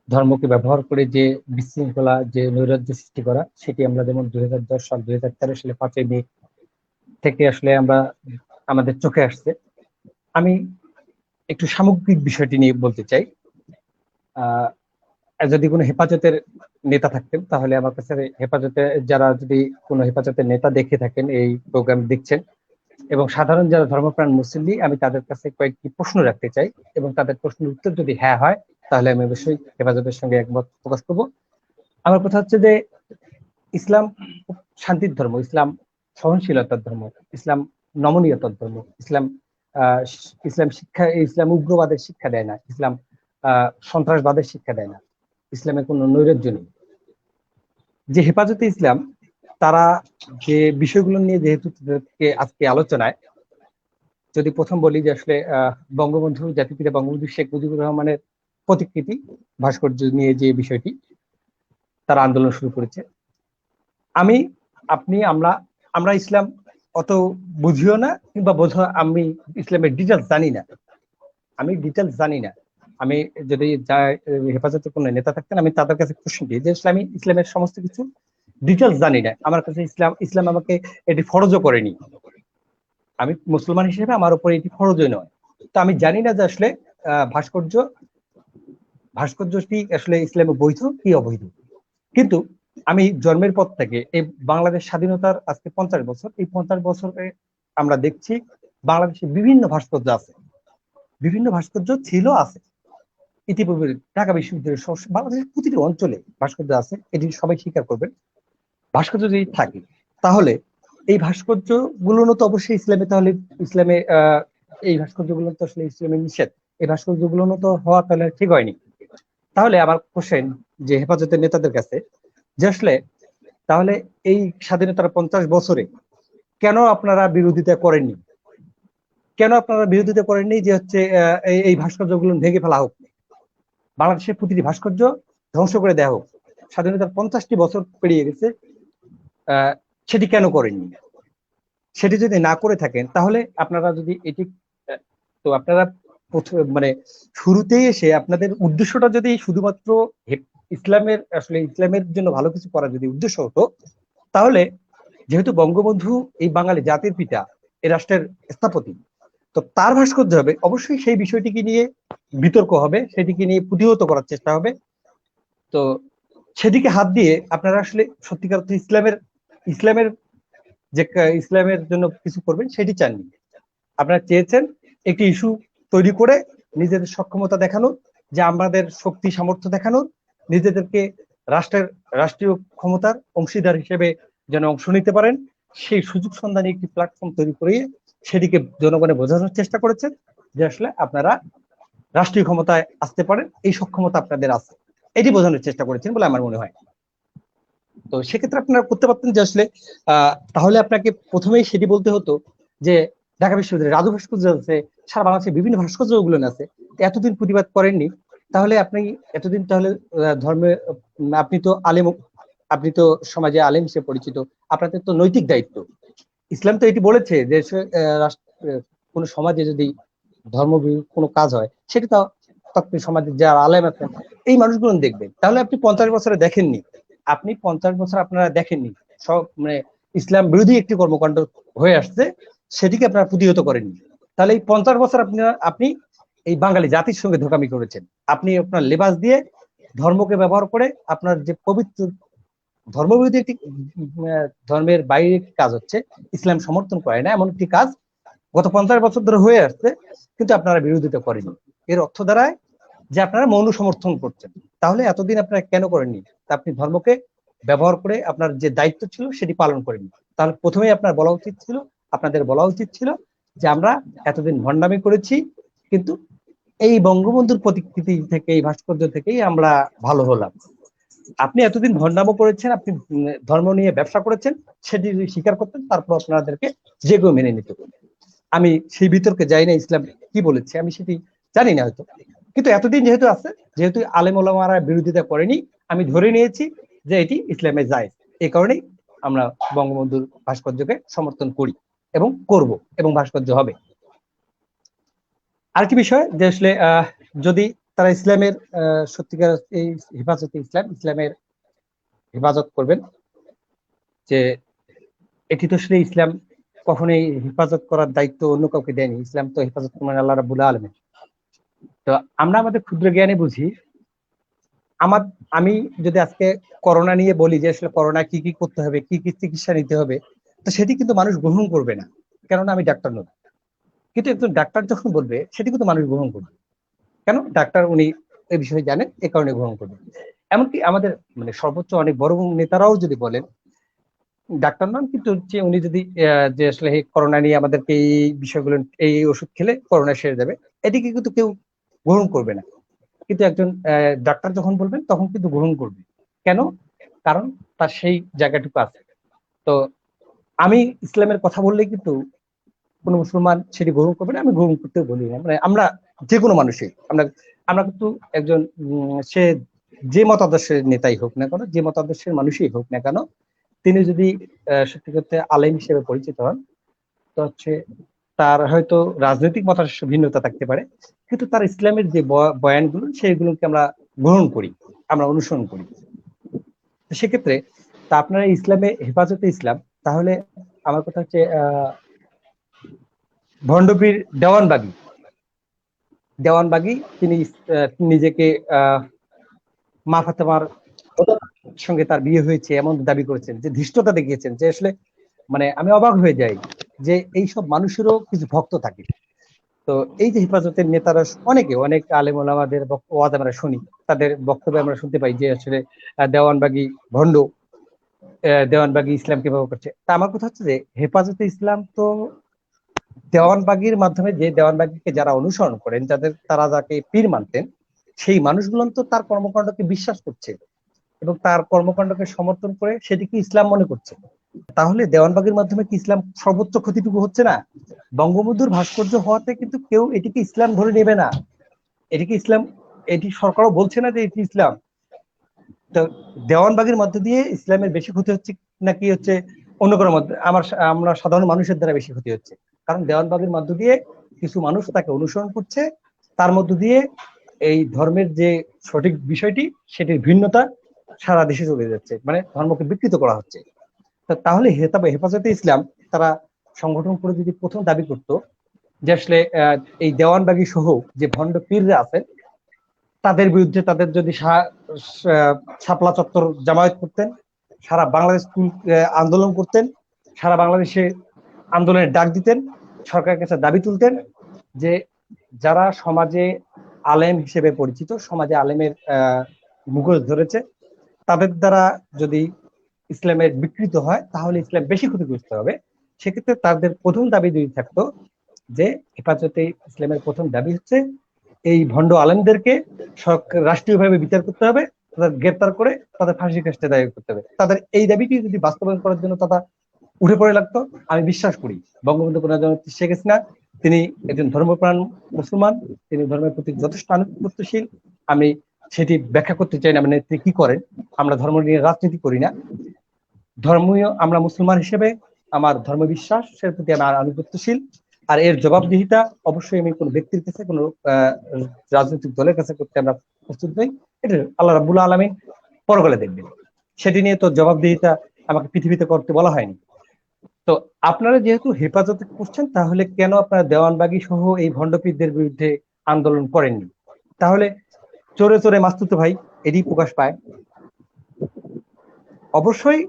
ধর্মকে ব্যবহার করে যে বিশৃঙ্খলা, যে নৈরাজ্য সৃষ্টি করা, সেটি আমরা যেমন 2010 সাল 2013 সালে 5ই মে থেকে আসলে আমরা আমাদের চোখে আসছে। আমি একটু সামগ্রিক বিষয়টি নিয়ে বলতে চাই। যদি কোনো হেফাজতের নেতা থাকতেন তাহলে আমার কাছে হেফাজতে যারা যদি কোনো হেফাজতের নেতা দেখে থাকেন, এই প্রোগ্রাম দেখছেন এবং সাধারণ যারা ধর্মপ্রাণ মুসল্লি, আমি তাদের কাছে কয়েকটি প্রশ্ন রাখতে চাই এবং তাদের প্রশ্নের উত্তর যদি হ্যাঁ হয় তাহলে আমি অবশ্যই হেফাজতের সঙ্গে একমত প্রকাশ করব। আমার কথা হচ্ছে যে ইসলাম শান্তির ধর্ম, ইসলাম সহনশীলতার ধর্ম, ইসলাম নমনীয়তার ধর্ম, ইসলাম উগ্রবাদের শিক্ষা দেয় না, ইসলাম সন্ত্রাসবাদের শিক্ষা দেয় না, ইসলামের কোনো নৈরাজ্য নেই। যে হেফাজতে ইসলাম তারা যে বিষয়গুলো নিয়ে যেহেতু আজকে আলোচনায়, যদি প্রথম বলি যে আসলে বঙ্গবন্ধু জাতিপিতা বঙ্গবন্ধু শেখ মুজিবুর রহমানের প্রতিকৃতি ভাস্কর্য নিয়ে যে বিষয়টি তারা আন্দোলন শুরু করেছে, আমরা ইসলাম অত বুঝিও না কিংবা আমি ইসলামের ডিটেলস জানি না। আমি যদি হেফাজতে কোনো নেতা থাকতেন আমি তাদের কাছে প্রশ্ন দিই যে ইসলামের সমস্ত কিছু ডিটেলস জানি না, আমার কাছে ইসলাম আমাকে এটি ফরজও করেনি, আমি মুসলমান হিসেবে আমার উপরে এটি ফরজই নয়। তো আমি জানি না যে আসলে ভাস্কর্যটি আসলে ইসলামে বৈধ কি অবৈধ। কিন্তু আমি জন্মের পর থেকে এই বাংলাদেশ স্বাধীনতার আজকে 50 বছর, এই 50 বছরে আমরা দেখছি বাংলাদেশে বিভিন্ন ভাস্কর্য আছে, বিভিন্ন ভাস্কর্য ছিল আছে ইতিপূর্বে। ঢাকা বিশ্ববিদ্যালয়ের বাংলাদেশের প্রতিটি অঞ্চলে ভাস্কর্য আছে, এটি সবাই স্বীকার করবেন। ভাস্কর্য যদি থাকে তাহলে এই ভাস্কর্য গুলো তো অবশ্যই ইসলামে, তাহলে ইসলামে এই ভাস্কর্য গুলো তো আসলে ইসলামে নিষেধ, এই ভাস্কর্য গুলো তো হওয়া তাহলে ঠিক হয়নি। তাহলে আমার কোশ্চেন যে হেফাজতের নেতাদের কাছে, যে আসলে তাহলে এই স্বাধীনতার 50 বছরে কেন আপনারা বিরোধিতা করেননি, কেন আপনারা বিরোধিতা করেননি যে হচ্ছে এই ভাস্কর্যগুলো ভেঙে ফেলা হোক, বাংলাদেশের প্রতিটি ভাস্কর্য ধ্বংস করে দেওয়া হোক? স্বাধীনতার 50টি বছর পেরিয়ে গেছে, সেটি কেন করেননি? সেটি যদি না করে থাকেন তাহলে আপনারা যদি এটি তো আপনারা মানে শুরুতেই এসে আপনাদের উদ্দেশ্যটা যদি শুধুমাত্র ইসলামের, আসলে ইসলামের জন্য ভালো কিছু করার যদি উদ্দেশ্য হতো, তাহলে যেহেতু বঙ্গবন্ধু এই বাঙালি জাতির পিতা, এই রাষ্ট্রের স্থপতি, তো তার ভাস্কর্য হবে, অবশ্যই সেই বিষয়টিকে নিয়ে বিতর্ক হবে, সেটিকে নিয়ে প্রতিহত করার চেষ্টা হবে। তো সেদিকে হাত দিয়ে আপনারা আসলে সত্যিকার অর্থে ইসলামের যে ইসলামের জন্য কিছু করবেন সেটি চাননি। আপনারা চেয়েছেন একটি ইস্যু তৈরি করে নিজেদের সক্ষমতা দেখানো, যে আমাদের শক্তি সামর্থ্য দেখানো, নিজেদেরকে রাষ্ট্রীয় ক্ষমতার অংশীদার হিসেবে যেন অংশ নিতে পারেন, সেই সুযোগ সন্ধানী একটি প্ল্যাটফর্ম তৈরি করিয়ে সেটিকে জনগণে বোঝানোর চেষ্টা করেছেন যে আসলে আপনারা রাষ্ট্রীয় ক্ষমতায় আসতে পারেন, এই সক্ষমতা আপনাদের আছে, এটি বোঝানোর চেষ্টা করেছেন বলে আমার মনে হয়। তো সেক্ষেত্রে আপনারা করতে পারতেন যে আসলে তাহলে আপনাকে প্রথমেই সেটি বলতে হতো যে ঢাকা বিশ্ববিদ্যালয়ের রাজু ভাস্কর্য আছে, সারা বাংলাদেশের বিভিন্ন ভাস্কর্য গুলো আছে, এতদিন প্রতিবাদ করেননি, তাহলে আপনি এতদিন তাহলে ধর্মে, আপনি তো আলেম, আপনি তো সমাজে আলেম হিসেবে পরিচিত, আপনাদের তো নৈতিক দায়িত্ব। ইসলাম তো এটি বলেছে যে কোন সমাজে যদি ধর্মবিরোধী কোনো কাজ হয় সেটা তো তৎকালীন সমাজের যারা আলেম আছেন এই মানুষগুলো দেখবেন। তাহলে আপনি 50 বছরে দেখেননি, আপনি 50 বছর আপনারা দেখেননি, সব মানে ইসলাম বিরোধী একটি কর্মকাণ্ড হয়ে আসছে, সেটিকে আপনারা প্রতিহত করেননি। তাহলে এই 50 বছর আপনি এই বাঙালি জাতির সঙ্গে ধোঁকামি করেছেন। আপনি আপনার লেবাস দিয়ে ধর্মকে ব্যবহার করে আপনার যে পবিত্র ধর্মবিরোধী একটি ধর্মের বাইরে কাজ হচ্ছে, ইসলাম সমর্থন করে না এমন একটি কাজ গত 50 বছর ধরে হয়ে আসছে, কিন্তু আপনারা বিরোধিতা করেনি। এর অর্থ দাঁড়ায় যে আপনারা মৌন সমর্থন করছেন। তাহলে এতদিন আপনারা কেন করেননি? আপনি ধর্মকে ব্যবহার করে আপনার যে দায়িত্ব ছিল সেটি পালন করেননি। তাহলে প্রথমেই আপনাদের বলা উচিত ছিল যে আমরা এতদিন ভণ্ডামি করেছি, কিন্তু এই বঙ্গবন্ধুর প্রতিকৃতি থেকে, এই ভাস্কর্য থেকেই আমরা ভালো হলাম। আপনি এতদিন ভণ্ডামো করেছেন, আপনি ধর্ম নিয়ে ব্যবসা করেছেন, সেটি যদি স্বীকার করতেন তারপর আপনাদেরকে যে কেউ মেনে নিত। আমি সেই বিতর্কে যাই না, ইসলাম কি বলেছে আমি সেটি জানি না হয়তো, কিন্তু এতদিন যেহেতু আলেম ওলামারা বিরোধিতা করেনি, আমি ধরে নিয়েছি যে এটি ইসলামে যায়। এই কারণেই আমরা বঙ্গবন্ধুর ভাস্কর্যকে সমর্থন করি এবং করব, এবং ভাস্কর্য হবে। আরেকটি বিষয় যে আসলে যদি তারা ইসলামের সত্যিকার এই ইসলামের হেফাজত করবেন, যে এটি তো আসলে ইসলাম কখনোই হেফাজত করার দায়িত্ব অন্য কাউকে দেয়নি, ইসলাম তো হেফাজত করেন আল্লাহ রাব্বুল আলামিন। তো আমরা আমাদের ক্ষুদ্র জ্ঞানে বুঝি, আমি যদি আজকে করোনা নিয়ে বলি যে আসলে করোনা কি কি করতে হবে, কি কি চিকিৎসা নিতে হবে, তো সেটি কিন্তু মানুষ গ্রহণ করবে না, কেননা আমি ডাক্তার নই। কিন্তু একজন ডাক্তার যখন বলবে সেটি কিন্তু মানুষ গ্রহণ করবে। কেন? ডাক্তার উনি এই বিষয়ে জানেন, এ কারণে গ্রহণ করবে। এমনকি আমাদের মানে সর্বোচ্চ অনেক বড় নেতারাও যদি বলেন, ডাক্তার নন কিন্তু হচ্ছে উনি যদি যে আসলে করোনা নিয়ে আমাদেরকে এই বিষয়গুলো, এই ওষুধ খেলে করোনা সেরে যাবে, এটিকে কিন্তু কেউ গ্রহণ করবে না। কিন্তু একজন ডাক্তার যখন বলবেন তখন কিন্তু গ্রহণ করবে। কেন? কারণ তার সেই জায়গাটুকু আছে। তো আমি ইসলামের কথা বললে কিন্তু কোনো মুসলমান সেটি গ্রহণ করবে না, আমি গ্রহণ করতেও বলি না। মানে আমরা যে কোনো মানুষই আমরা কিন্তু একজন সে যে মতাদর্শের নেতাই হোক না কেন, যে মতাদর্শের মানুষই হোক না কেন, তিনি যদি সত্যি করতে আলেম হিসেবে পরিচিত হন, তো হচ্ছে তার হয়তো রাজনৈতিক মতাদর্শ ভিন্নতা থাকতে পারে, কিন্তু তার ইসলামের যে বয়ানগুলো সেইগুলোকে আমরা গ্রহণ করি, আমরা অনুসরণ করি। সেক্ষেত্রে তা আপনারা ইসলামে হেফাজতে ইসলাম, তাহলে আমার কথা হচ্ছে ভণ্ডপীর দেওয়ানবাগী তিনি নিজেকে মা ফাতেমার সঙ্গে তার বিয়ে হয়েছে এমন দাবি করেছেন, যে ধৃষ্টতা দেখিয়েছেন, যে আসলে মানে আমি অবাক হয়ে যাই যে এইসব মানুষেরও কিছু ভক্ত থাকে। তো এই যে হেফাজতের নেতারা অনেক আলেম ওলামাদের ওয়াজ আমরা শুনি, তাদের বক্তব্যে আমরা শুনতে পাই যে আসলে দেওয়ানবাগী ভণ্ড, দেওয়ানবাগী ইসলামকে ব্যবহার করছে। তা আমার কথা হচ্ছে যে হেফাজতে ইসলাম তো দেওয়ানবাগীর মাধ্যমে, যে দেওয়ানবাগীকে যারা অনুসরণ করেন, তারা যাকে পীর মানতেন, সেই মানুষগুলো তো তার কর্মকাণ্ডকে বিশ্বাস করছে এবং তার কর্মকাণ্ডকে সমর্থন করে সেটিকে ইসলাম মনে করছে। তাহলে দেওয়ানবাগীর মাধ্যমে কি ইসলাম সর্বোচ্চ ক্ষতিটুকু হচ্ছে না? বঙ্গবন্ধুর ভাস্কর্য হওয়াতে কিন্তু কেউ এটিকে ইসলাম ধরে নেবে না, এটিকে ইসলাম, এটি সরকারও বলছে না যে এটি ইসলাম। তো দেওয়ানবাগীর মধ্যে দিয়ে ইসলামের বেশি ক্ষতি হচ্ছে নাকি হচ্ছে অন্য কোনো মধ্যে আমরা সাধারণ মানুষের দ্বারা বেশি ক্ষতি হচ্ছে? কারণ দেওয়ানবাগীর মধ্য দিয়ে কিছু মানুষ তাকে অনুসরণ করছে, তার মধ্য দিয়ে এই ধর্মের যে সঠিক বিষয়টি সেটির ভিন্নতা সারা দেশে চলে যাচ্ছে, মানে ধর্মকে বিকৃত করা হচ্ছে। তাহলে হেফাজতে ইসলাম তারা সংগঠন করে যদি প্রথম দাবি করত যে আসলে এই দেওয়ানবাগী সহ যে ভণ্ড পীররা আছেন তাদের বিরুদ্ধে, তাদের যদি শাপলা চত্বর জামায়াত করতেন, সারা বাংলাদেশ আন্দোলন করতেন, সারা বাংলাদেশে আন্দোলনের ডাক দিতেন, সরকারের কাছে দাবি তুলতেন যে যারা সমাজে আলেম হিসেবে পরিচিত, সমাজে আলেমের মুখোশ ধরেছে, তাদের দ্বারা যদি ইসলামের বিকৃত হয় তাহলে ইসলাম বেশি ক্ষতিগ্রস্ত হবে। সেক্ষেত্রে তাদের প্রথম দাবি যদি থাকতো যে হেফাজতে ইসলামের প্রথম দাবি হচ্ছে এই ভণ্ড আলেমদেরকে রাষ্ট্রীয়ভাবে বিচার করতে হবে, তাদের গ্রেপ্তার করে তাদের ফাঁসির কাস্টে দায়ের করতে হবে। তাদের এই দাবিটি যদি বাস্তবায়ন করার জন্য তারা উঠে পড়ে লাগতো, আমি বিশ্বাস করি বঙ্গবন্ধু প্রধানমন্ত্রী শেখ হাসিনা তিনি একজন ধর্মপ্রাণ মুসলমান, তিনি ধর্মের প্রতি যথেষ্ট আনুগত্যশীল। আমি সেটি ব্যাখ্যা করতে চাই না মানে নেত্রী কি করেন, আমরা ধর্ম নিয়ে রাজনীতি করি না। ধর্মীয় আমরা মুসলমান হিসেবে আমার ধর্ম বিশ্বাসের প্রতি আমার আনুগত্যশীল, আর এর জবাবদিহিতা অবশ্যই আমি কোনো ব্যক্তির কাছে, কোনো রাজনৈতিক দলের কাছে করতে আমরা প্রস্তুত নই। এটা আল্লাহ রাব্বুল আলামিন পরকালে দেখবেন, সেটি নিয়ে তো জবাবদিহিতা আমাকে পৃথিবীতে করতে বলা হয়নি। তো আপনারা যেহেতু হেফাজতে করছেন, তাহলে কেন আপনারা দেওয়ানবাগী সহ এই ভণ্ডপীরদের বিরুদ্ধে আন্দোলন করেননি? তাহলে চোরে চোরে মাস্তুতো ভাই এটি প্রকাশ পায়। অবশ্যই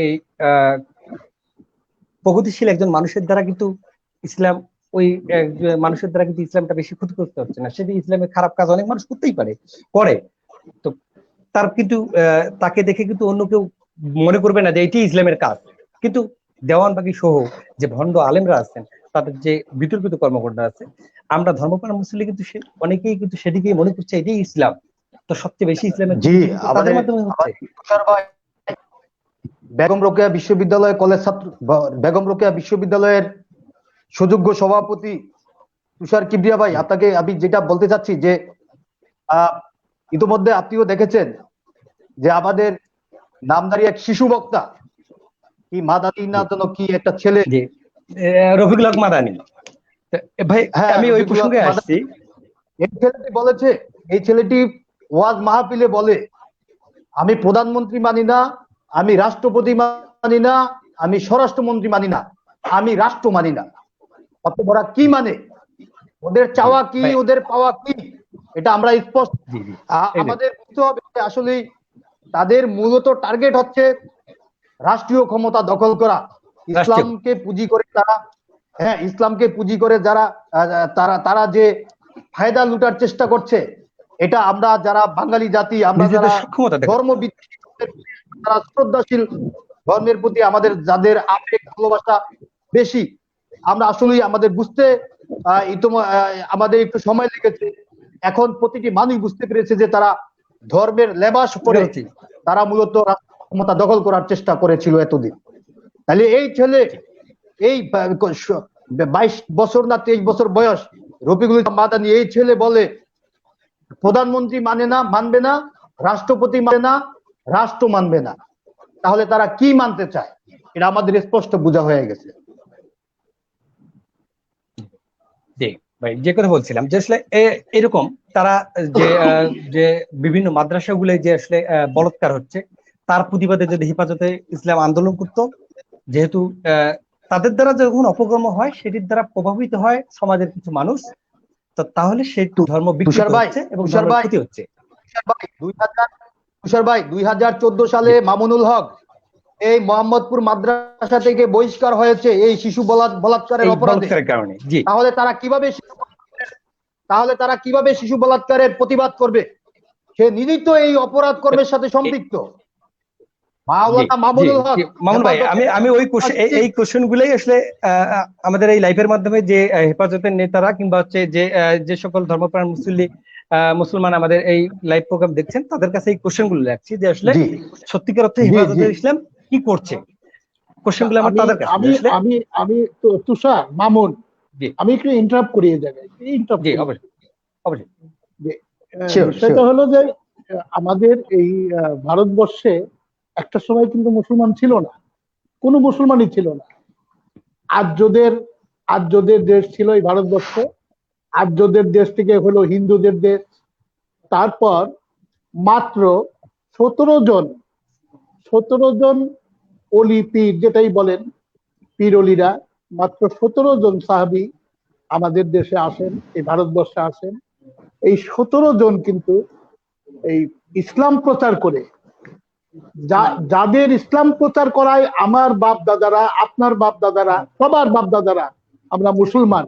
এই প্রগতিশীল একজন মানুষের দ্বারা কিন্তু ইসলাম, ওই মানুষের দ্বারা কিন্তু ইসলামটা বেশি ক্ষতিগ্রস্ত হচ্ছে না। সেটি ইসলামের খারাপ কাজ অনেক মানুষ করতেই করে, তো তার কিন্তু তাকে দেখে কিন্তু অন্য কেউ মনে করবে না যে এটি ইসলামের কাজ। কিন্তু দেওয়ানবাগী সহ যে ভণ্ড আলেমরা আছেন, তাদের যে বিতর্কিত কর্মকাণ্ড আছে, আমরা ধর্মপ্রাণ মুসলিম কিন্তু অনেকেই কিন্তু সেদিকেই মনে করছে এটাই ইসলাম। তো সবচেয়ে বেশি ইসলামের তাদের মাধ্যমে হচ্ছে। বেগম রোকেয়া বিশ্ববিদ্যালয় কলেজ ছাত্র, বেগম রোকেয়া বিশ্ববিদ্যালয়ের সুযোগ্য সভাপতি তুষার কিবরিয়া ভাই, আপনাকে আমি যেটা বলতে চাচ্ছি যে ইতিমধ্যে আপনিও দেখেছেন যে আমাদের নামধারী এক শিশু বক্তা, কি মাদানি না যেন কি একটা ছেলে, রফিকুল হক মাদানি ভাই, আমি ওই প্রসঙ্গে আসছি। এই ছেলেটি বলেছে, এই ছেলেটি ওয়াজ মাহফিলে বলে আমি প্রধানমন্ত্রী মানি না, আমি রাষ্ট্রপতি মানি না, আমি স্বরাষ্ট্রমন্ত্রী মানি না, আমি রাষ্ট্র মানি না। অতঃপর ওরা কি মানে, ওদের চাওয়া কি, ওদের পাওয়া কি, এটা আমরা স্পষ্ট। আমাদের বুঝতে হবে আসলে তাদের মূলত টার্গেট হচ্ছে রাষ্ট্রীয় ক্ষমতা দখল করা, ইসলামকে পুঁজি করে তারা, হ্যাঁ ইসলামকে পুঁজি করে যারা তারা যে ফায়দা লুটার চেষ্টা করছে, এটা আমরা যারা বাঙালি জাতি, আমরা যারা ধর্মভিত্তিক, যারা শ্রদ্ধাশীল, ধর্মের প্রতি আমাদের যাদের আবেগ ভালোবাসা বেশি, আমরা আসলেই আমাদের বুঝতে আমাদের একটু সময় লেগেছে। এখন প্রতিটি মানুষ বুঝতে পেরেছে যে তারা ধর্মের লেবাস পরে তারা মূলত ক্ষমতা দখল করার চেষ্টা করেছিল এতদিন। তাহলে এই ছেলে, এই 22 বছর না 23 বছর বয়স রফিকুল ইসলাম মাদানি, এই ছেলে বলে প্রধানমন্ত্রী মানবে না, রাষ্ট্রপতি মানে না, রাষ্ট্র মানবে না। তাহলে তারা কি মানতে চায় এটা আমাদের স্পষ্ট বোঝা হয়ে গেছে। ভাই যে কথা বলছিলাম যে আসলে এরকম তারা যে বিভিন্ন মাদ্রাসাগুলো যে আসলে বলৎকার হচ্ছে, তার প্রতিবাদে যদি হেফাজতে ইসলাম আন্দোলন করতো, যেহেতু তাদের দ্বারা যখন অপকর্ম হয় সেটির দ্বারা প্রভাবিত হয় সমাজের কিছু মানুষ, তো তাহলে সেই ধর্ম বিকৃত হচ্ছে এবং ক্ষতি হচ্ছে। তুষার ভাই 2014 সালে মামুনুল হক এই মোহাম্মদপুর মাদ্রাসা থেকে বহিষ্কার হয়েছে এই শিশু বলাৎকারের অপরাধে। কারণে জি, তাহলে তারা কিভাবে শিশু বলাৎকারের প্রতিবাদ করবে? সে নিজেই তো এই অপরাধ কর্মের সাথে সম্পৃক্ত। মামুনুল হক, মামুন ভাই, আমি ওই এই কোশ্চেন গুলাই আসলে আমাদের এই লাইভের মাধ্যমে যে হেফাজতের নেতারা কিংবা হচ্ছে যে সকল ধর্মপ্রাণ মুসলমান আমাদের এই লাইভ প্রোগ্রাম দেখছেন তাদের কাছে এই কোশ্চেন গুলো রাখছি যে আসলে সত্যিকার অর্থে হেফাজতের ইসলাম কি করছে। কোশ্চেন গুলো আমার তাদের কাছে। আমি তুষার মামুন, আমি একটু ইন্টারাপ্ট করি এই জায়গায়। জি অবশ্যই অবশ্যই। সেটা হলো যে আমাদের এই ভারতবর্ষে একটা সময় কিন্তু মুসলমান ছিল না, কোনো মুসলমানই ছিল না। আর্যদের দেশ ছিল এই ভারতবর্ষ। আর্যদের দেশ থেকে হলো হিন্দুদের দেশ। তারপর মাত্র 17 জন অলি পীর, যেটাই বলেন পীর অলিরা, মাত্র 17 জন সাহাবী আমাদের দেশে আসেন, এই ভারতবর্ষে আসেন। এই 17 জন কিন্তু এই ইসলাম প্রচার করে, যাদের ইসলাম প্রচার করায় আমার বাপ দাদারা, আপনার বাপ দাদারা, সবার বাপ দাদারা আমরা মুসলমান।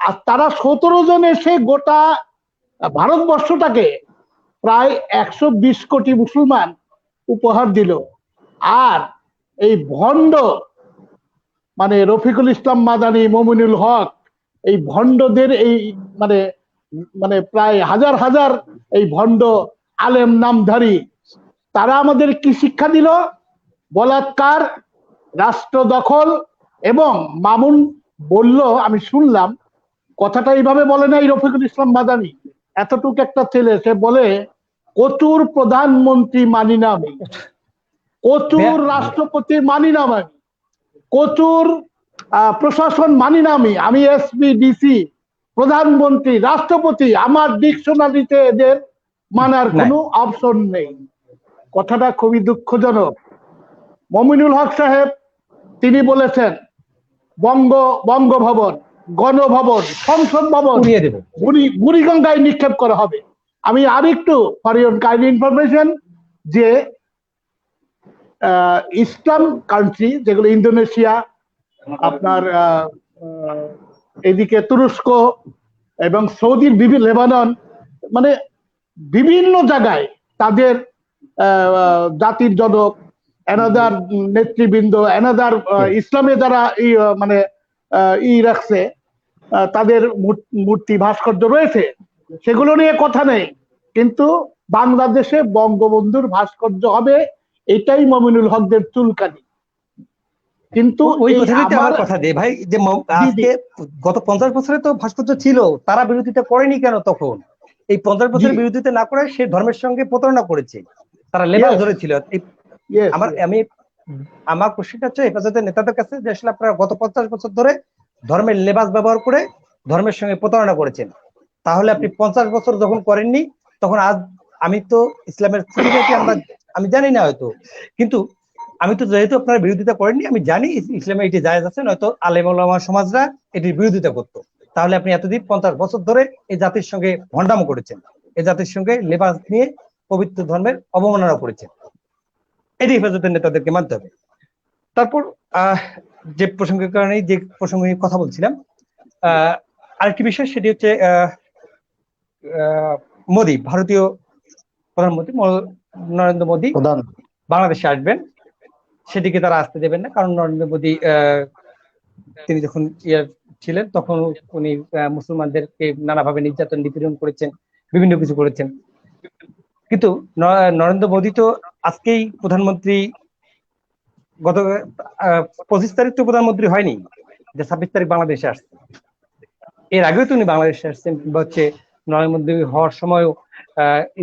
আর তারা 17 জন এসে গোটা ভারতবর্ষটাকে প্রায় 120 কোটি মুসলমান উপহার দিল। আর এই ভণ্ড মানে রফিকুল ইসলাম মাদানী, মমিনুল হক, এই ভণ্ডদের এই মানে মানে প্রায় হাজার হাজার এই ভণ্ড আলেম নামধারী, তারা আমাদের কি শিক্ষা দিল? বলাৎকার, রাষ্ট্র দখল। এবং মামুন বলল, আমি শুনলাম কথাটা এইভাবে বলে নাই রফিকুল ইসলাম মাদানী, এতটুকু একটা ছেলে, সে বলে কচুর প্রধানমন্ত্রী মানি না আমি, কচুর রাষ্ট্রপতি মানি না আমি, কচুর প্রশাসন মানি না আমি এসপি, ডিসি, প্রধানমন্ত্রী, রাষ্ট্রপতি, আমার ডিকশনারিতে এদের মানার কোনো অপশন নেই। কথাটা খুবই দুঃখজনক। মমিনুল হক সাহেব তিনি বলেছেন বঙ্গভবন, গণভবন, সংসদ ভবন বুড়িগঙ্গায় নিক্ষেপ করা হবে। আমি আরেকটু ফর ইওর কাইন্ড ইনফরমেশন যে ইসলাম কান্ট্রি যেগুলো ইন্দোনেশিয়া, আপনার এদিকে তুরস্ক এবং সৌদির লেবানন, মানে বিভিন্ন জায়গায় তাদের জাতির জনক, এনাদার নেতৃবৃন্দ, এনাদার ইসলামে যারা মানে রাখছে, তাদের মূর্তি ভাস্কর্য রয়েছে, সেগুলো নিয়ে কথা নেই। কিন্তু বাংলাদেশে বঙ্গবন্ধুর ভাস্কর্য হবে, এটাই মমিনুল হকদের চুলকানি। কিন্তু ওই কথাটাতে আমার কথা দেই ভাই, যে আজকে গত 50 বছরে তো ভাস্কর্য ছিল, তারা বিরোধিতা করেনি কেন তখন? এই 50 বছরের বিরোধিতা না করে সে ধর্মের সঙ্গে প্রতারণা করেছে, তারা লেবাস ধরেছিল। আমার কোশ্চেনটা হচ্ছে হেফাজতের নেতাদের কাছে যে আসলে আপনারা গত 50 বছর ধরে ধর্মের লেবাস ব্যবহার করে ধর্মের সঙ্গে প্রতারণা করেছেন, তাহলে আপনি 50 বছর যখন করেননি তখন আজ আমি তো ইসলামের খুঁটিনাটি আমি জানি না হয়তো, কিন্তু আমি তো যেহেতু আপনারা বিরোধিতা করেননি, আমি জানি ইসলামে এটি জায়েজ আছে, নয়তো আলেম ওলামা সমাজরা এটির বিরোধিতা করতো। তাহলে আপনি এতদিন 50 বছর ধরে এই জাতির সঙ্গে ভণ্ডামো করেছেন, এই জাতির সঙ্গে লেবাস নিয়ে পবিত্র ধর্মের অবমাননা করেছেন। এটি হেফাজতের নেতাদেরকে মানতে হবে। তারপর যে প্রসঙ্গের কারণে যে প্রসঙ্গে কথা বলছিলাম, আরেকটি বিষয়, সেটি হচ্ছে মোদী, ভারতীয় প্রধানমন্ত্রী নরেন্দ্র মোদী বাংলাদেশে আসবেন, সেদিকে তারা আসতে দেবেন না। কারণ নরেন্দ্র মোদী তিনি যখন ছিলেন তখন উনি মুসলমানদেরকে নানাভাবে নির্যাতন নিপীড়ন করেছেন, বিভিন্ন কিছু করেছেন। কিন্তু নরেন্দ্র মোদী তো আজকেই প্রধানমন্ত্রী, গত 25 তারিখ তো প্রধানমন্ত্রী হয়নি, যে 26 তারিখ বাংলাদেশে আসছে। এর আগেও তো উনি বাংলাদেশে আসছেন, কিংবা হচ্ছে নরেন্দ্র মোদী হওয়ার সময়ও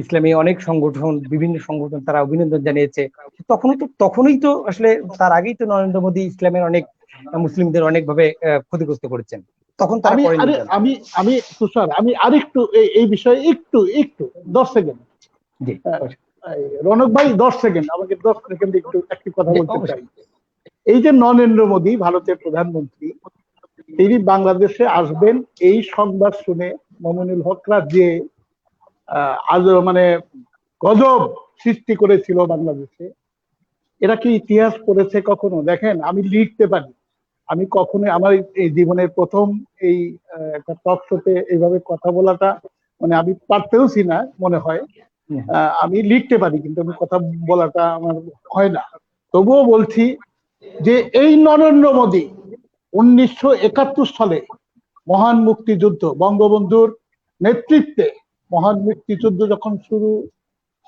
ইসলামী অনেক সংগঠন, বিভিন্ন সংগঠন তারা অভিনন্দন জানিয়েছে। তখনই তো আসলে তার আগেই তো নরেন্দ্র মোদী ইসলামের অনেক মুসলিমদের অনেকভাবে ক্ষতিগ্রস্ত করেছেন, তখন তারা আমি তুষার, আমি আরেকটু এই বিষয়ে একটু 10 সেকেন্ড, রনক ভাই 10 সেকেন্ড, আমাকে 10 সেকেন্ড একটু কথা বলতে চাই। এই যে নরেন্দ্র মোদী ভারতের প্রধানমন্ত্রী, তিনি বাংলাদেশে আসবেন, এই সংবাদ শুনে মমিনুল হকরা যে আজ মানে গজব সৃষ্টি করেছিল বাংলাদেশে, এরা কি ইতিহাস পড়েছে কখনো? দেখেন, আমি লিখতে পারি, আমি কখনো আমার এই জীবনের প্রথম এই একটা টক শোতে এইভাবে কথা বলাটা, মানে আমি পারতেওছি না মনে হয়। আমি লিখতে পারি কিন্তু আমি কথা বলাটা আমার হয় না। তবুও বলছি যে এই নরেন্দ্র মোদী 1971 সালে মহান মুক্তিযুদ্ধ, বঙ্গবন্ধুর নেতৃত্বে মহান মুক্তিযুদ্ধ যখন শুরু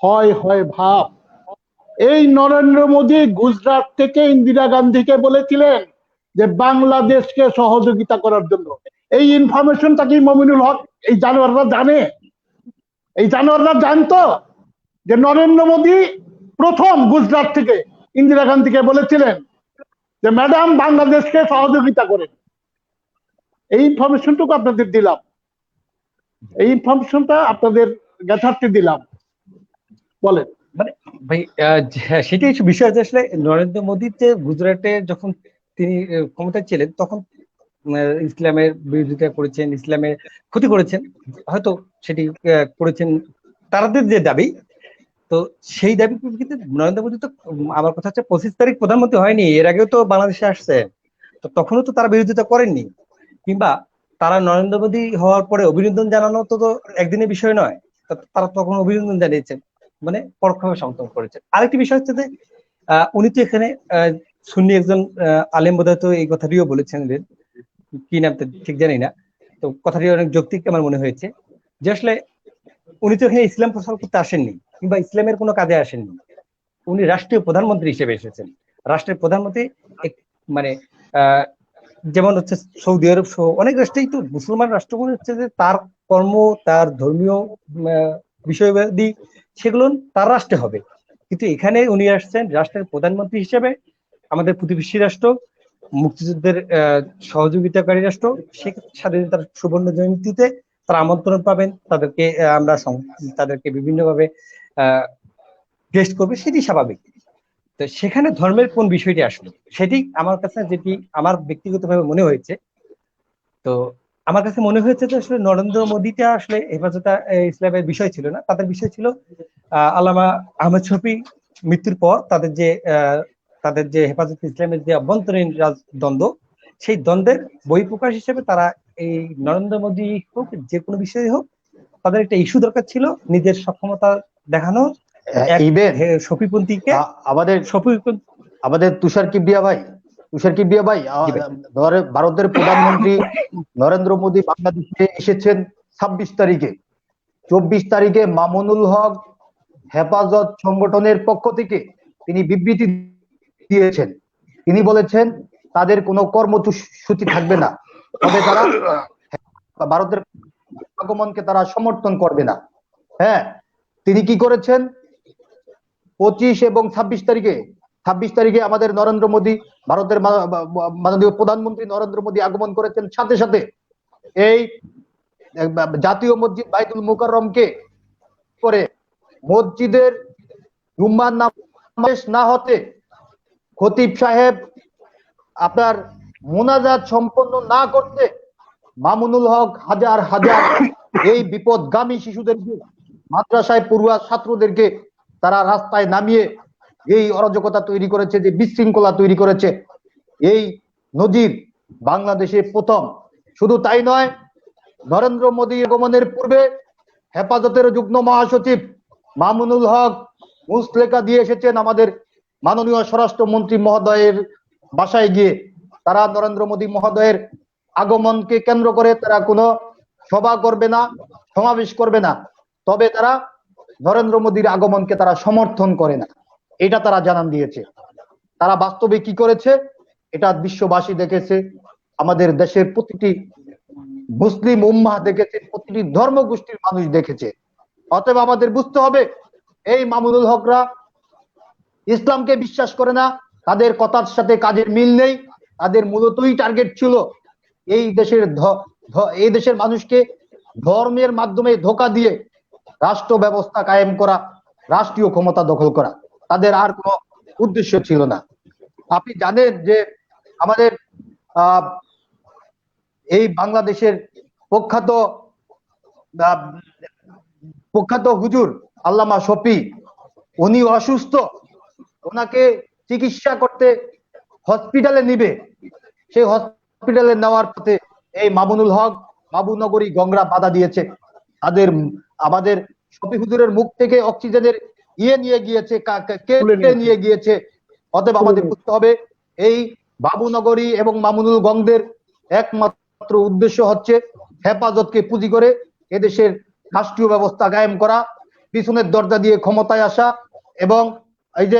হয় ভাব, এই নরেন্দ্র মোদী গুজরাট থেকে ইন্দিরা গান্ধীকে বলেছিলেন যে বাংলাদেশকে সহযোগিতা করার জন্য। এই ইনফরমেশনটা কি মমিনুল হক এই জানোয়াররা জানে? এই জানোয়াররা জানতো যে নরেন্দ্র মোদী প্রথম গুজরাট থেকে ইন্দিরা গান্ধীকে বলেছিলেন যে ম্যাডাম বাংলাদেশকে সহযোগিতা করেন? এই ইনফরমেশনটুকু আপনাদের দিলাম, এই ইনফরমেশনটা আপনাদের যথার্থে দিলাম। বলেন। মানে ভাই সেটাই হচ্ছে বিষয় যে আসলে নরেন্দ্র মোদী যে গুজরাটে যখন তিনি ক্ষমতায় ছিলেন তখন ইসলামের বিরোধিতা করেছেন, ইসলামের ক্ষতি করেছেন, হয়তো সেটি করেছেন তাদের যে দাবি। তো সেই দাবি কিন্তু নরেন্দ্র মোদী তো, আমার কথা হচ্ছে 25 তারিখ প্রধানমন্ত্রী হয়নি, এর আগেও তো বাংলাদেশে আসছে, তো তখনও তো তারা বিরোধিতা করেননি, কিংবা তারা নরেন্দ্র মোদী হওয়ার পরে অভিনন্দন জানানো তো একদিনের বিষয় নয়, তারা তখন অভিনন্দন জানিয়েছেন, মানে পরোক্ষভাবে সমর্থন করেছেন। আরেকটি বিষয় হচ্ছে যে উনি তো এখানে সুন্নি একজন আলেম বোধহয় তো এই কথাটিও বলেছেন, কি নাম ঠিক জানি না, তো কথাটি অনেক যৌক্তিক আমার মনে হয়েছে যে আসলে উনি তো এখানে ইসলাম প্রচার করতে আসেননি কিংবা ইসলামের কোনো কাজে আসেননি, উনি রাষ্ট্রীয় প্রধানমন্ত্রী হিসেবে এসেছেন। রাষ্ট্রের প্রধানমন্ত্রী মানে যেমন হচ্ছে সৌদি আরব সহ অনেক রাষ্ট্রেই তো মুসলমান রাষ্ট্র মনে হচ্ছে যে তার কর্ম, তার ধর্মীয় বিষয়বাদী সেগুলো তার রাষ্ট্রে হবে, কিন্তু এখানে উনি আসছেন রাষ্ট্রের প্রধানমন্ত্রী হিসেবে। আমাদের প্রতিবেশী রাষ্ট্র, মুক্তিযুদ্ধের সহযোগিতাকারী রাষ্ট্র, স্বাধীনতার সুবর্ণ জয়ন্তীতে তারা আমন্ত্রণ পাবেন, তাদেরকে আমরা তাদেরকে বিভিন্নভাবে গেস্ট করবে, সেটি স্বাভাবিক। তো সেখানে ধর্মের কোন বিষয়টি আসলো সেটি আমার কাছে যেটি আমার ব্যক্তিগতভাবে মনে হয়েছে, তো আমার কাছে মনে হয়েছে যে আসলে নরেন্দ্র মোদীটা আসলে হেফাজতে ইসলামের বিষয় ছিল না, তাদের বিষয় ছিল আল্লামা আহমেদ শফী মৃত্যুর পর তাদের যে হেফাজতে ইসলামের যে অভ্যন্তরীণ দ্বন্দ্ব, সেই দ্বন্দ্বের বহিঃপ্রকাশ হিসেবে তারা এই নরেন্দ্র মোদী হোক যে কোনো বিষয় হোক, তাদের একটা ইস্যু দরকার ছিল নিজের সক্ষমতা দেখানো, শফিপন্থীকে আমাদের তুষার কিবরিয়া ভাই ভারতের প্রধানমন্ত্রী নরেন্দ্র মোদী বাংলাদেশে এসেছেন 26 তারিখে। 24 তারিখে মামুনুল হক হেফাজত সংগঠনের পক্ষ থেকে তিনি বিবৃতি দিয়েছেন। তিনি বলেছেন তাদের কোনো কর্মসূচি থাকবে না, তবে তারা ভারতের আগমনকে তারা সমর্থন করবে না। হ্যাঁ, তিনি কি করেছেন 25 এবং 26 তারিখে আমাদের নরেন্দ্র মোদী, ভারতের মাননীয় প্রধানমন্ত্রী নরেন্দ্র মোদী আগমন করেছেন। সাথে সাথে এই জাতীয় মসজিদ বাইতুল মুকাররমকে করে মসজিদের জুম্মার নামাজ না হতে খতিব সাহেব আপনার মোনাজাত সম্পন্ন না করতে মামুনুল হক হাজার হাজার এই বিপদগামী শিশুদেরকে, মাদ্রাসায় পড়ুয়া ছাত্রদেরকে তারা রাস্তায় নামিয়ে এই অরাজকতা তৈরি করেছে, যে বিশৃঙ্খলা তৈরি করেছে। এই নজির বাংলাদেশে প্রথম। শুধু তাই নয়, নরেন্দ্র মোদী আগমনের পূর্বে হেফাজতের যুগ্ম মহাসচিব মামুনুল হক মুসলেখা দিয়ে এসেছেন আমাদের মাননীয় স্বরাষ্ট্রমন্ত্রী মহোদয়ের বাসায় গিয়ে। তারা নরেন্দ্র মোদী মহোদয়ের আগমনকে কেন্দ্র করে তারা কোনো সভা করবে না, সমাবেশ করবে না, তবে তারা নরেন্দ্র মোদীর আগমনকে তারা সমর্থন করে না, এটা তারা জানান দিয়েছে। তারা বাস্তবে কি করেছে এটা বিশ্ববাসী দেখেছে, আমাদের দেশের প্রতিটি মুসলিম উম্মাহ দেখেছে, প্রতিটি ধর্মগোষ্ঠীর মানুষ দেখেছে। অতএব আমাদের বুঝতে হবে এই মামুনুল হকরা ইসলামকে বিশ্বাস করে না, তাদের কথার সাথে কাজের মিল নেই। তাদের মূলতই টার্গেট ছিল এই দেশের মানুষকে ধর্মের মাধ্যমে ধোঁকা দিয়ে রাষ্ট্র ব্যবস্থা কায়েম করা, রাষ্ট্রীয় ক্ষমতা দখল করা, তাদের আর কোনো উদ্দেশ্য ছিল না। আপনি জানেন যে আমাদের এই বাংলাদেশের প্রখ্যাত হুজুর আল্লামা শফি, উনি অসুস্থ, ওনাকে চিকিৎসা করতে হসপিটালে নিবে, সেই হসপিটালে নেওয়ার পথে এই মামুনুল হক, মামুনগরী গংরা বাধা দিয়েছে। আমাদের শফি হুজুরের মুখ থেকে অক্সিজেনের নিয়ে গিয়েছে, কেটে নিয়ে গিয়েছে। অতএব আমাদের বুঝতে হবে এই বাবুনগরী এবং মামুনুল গংদের একমাত্র উদ্দেশ্য হচ্ছে হেফাজতকে পুঁজি করে এদেশের রাষ্ট্রীয় ব্যবস্থা কায়েম করা, পিছনের দরজা দিয়ে ক্ষমতায় আসা এবং এই যে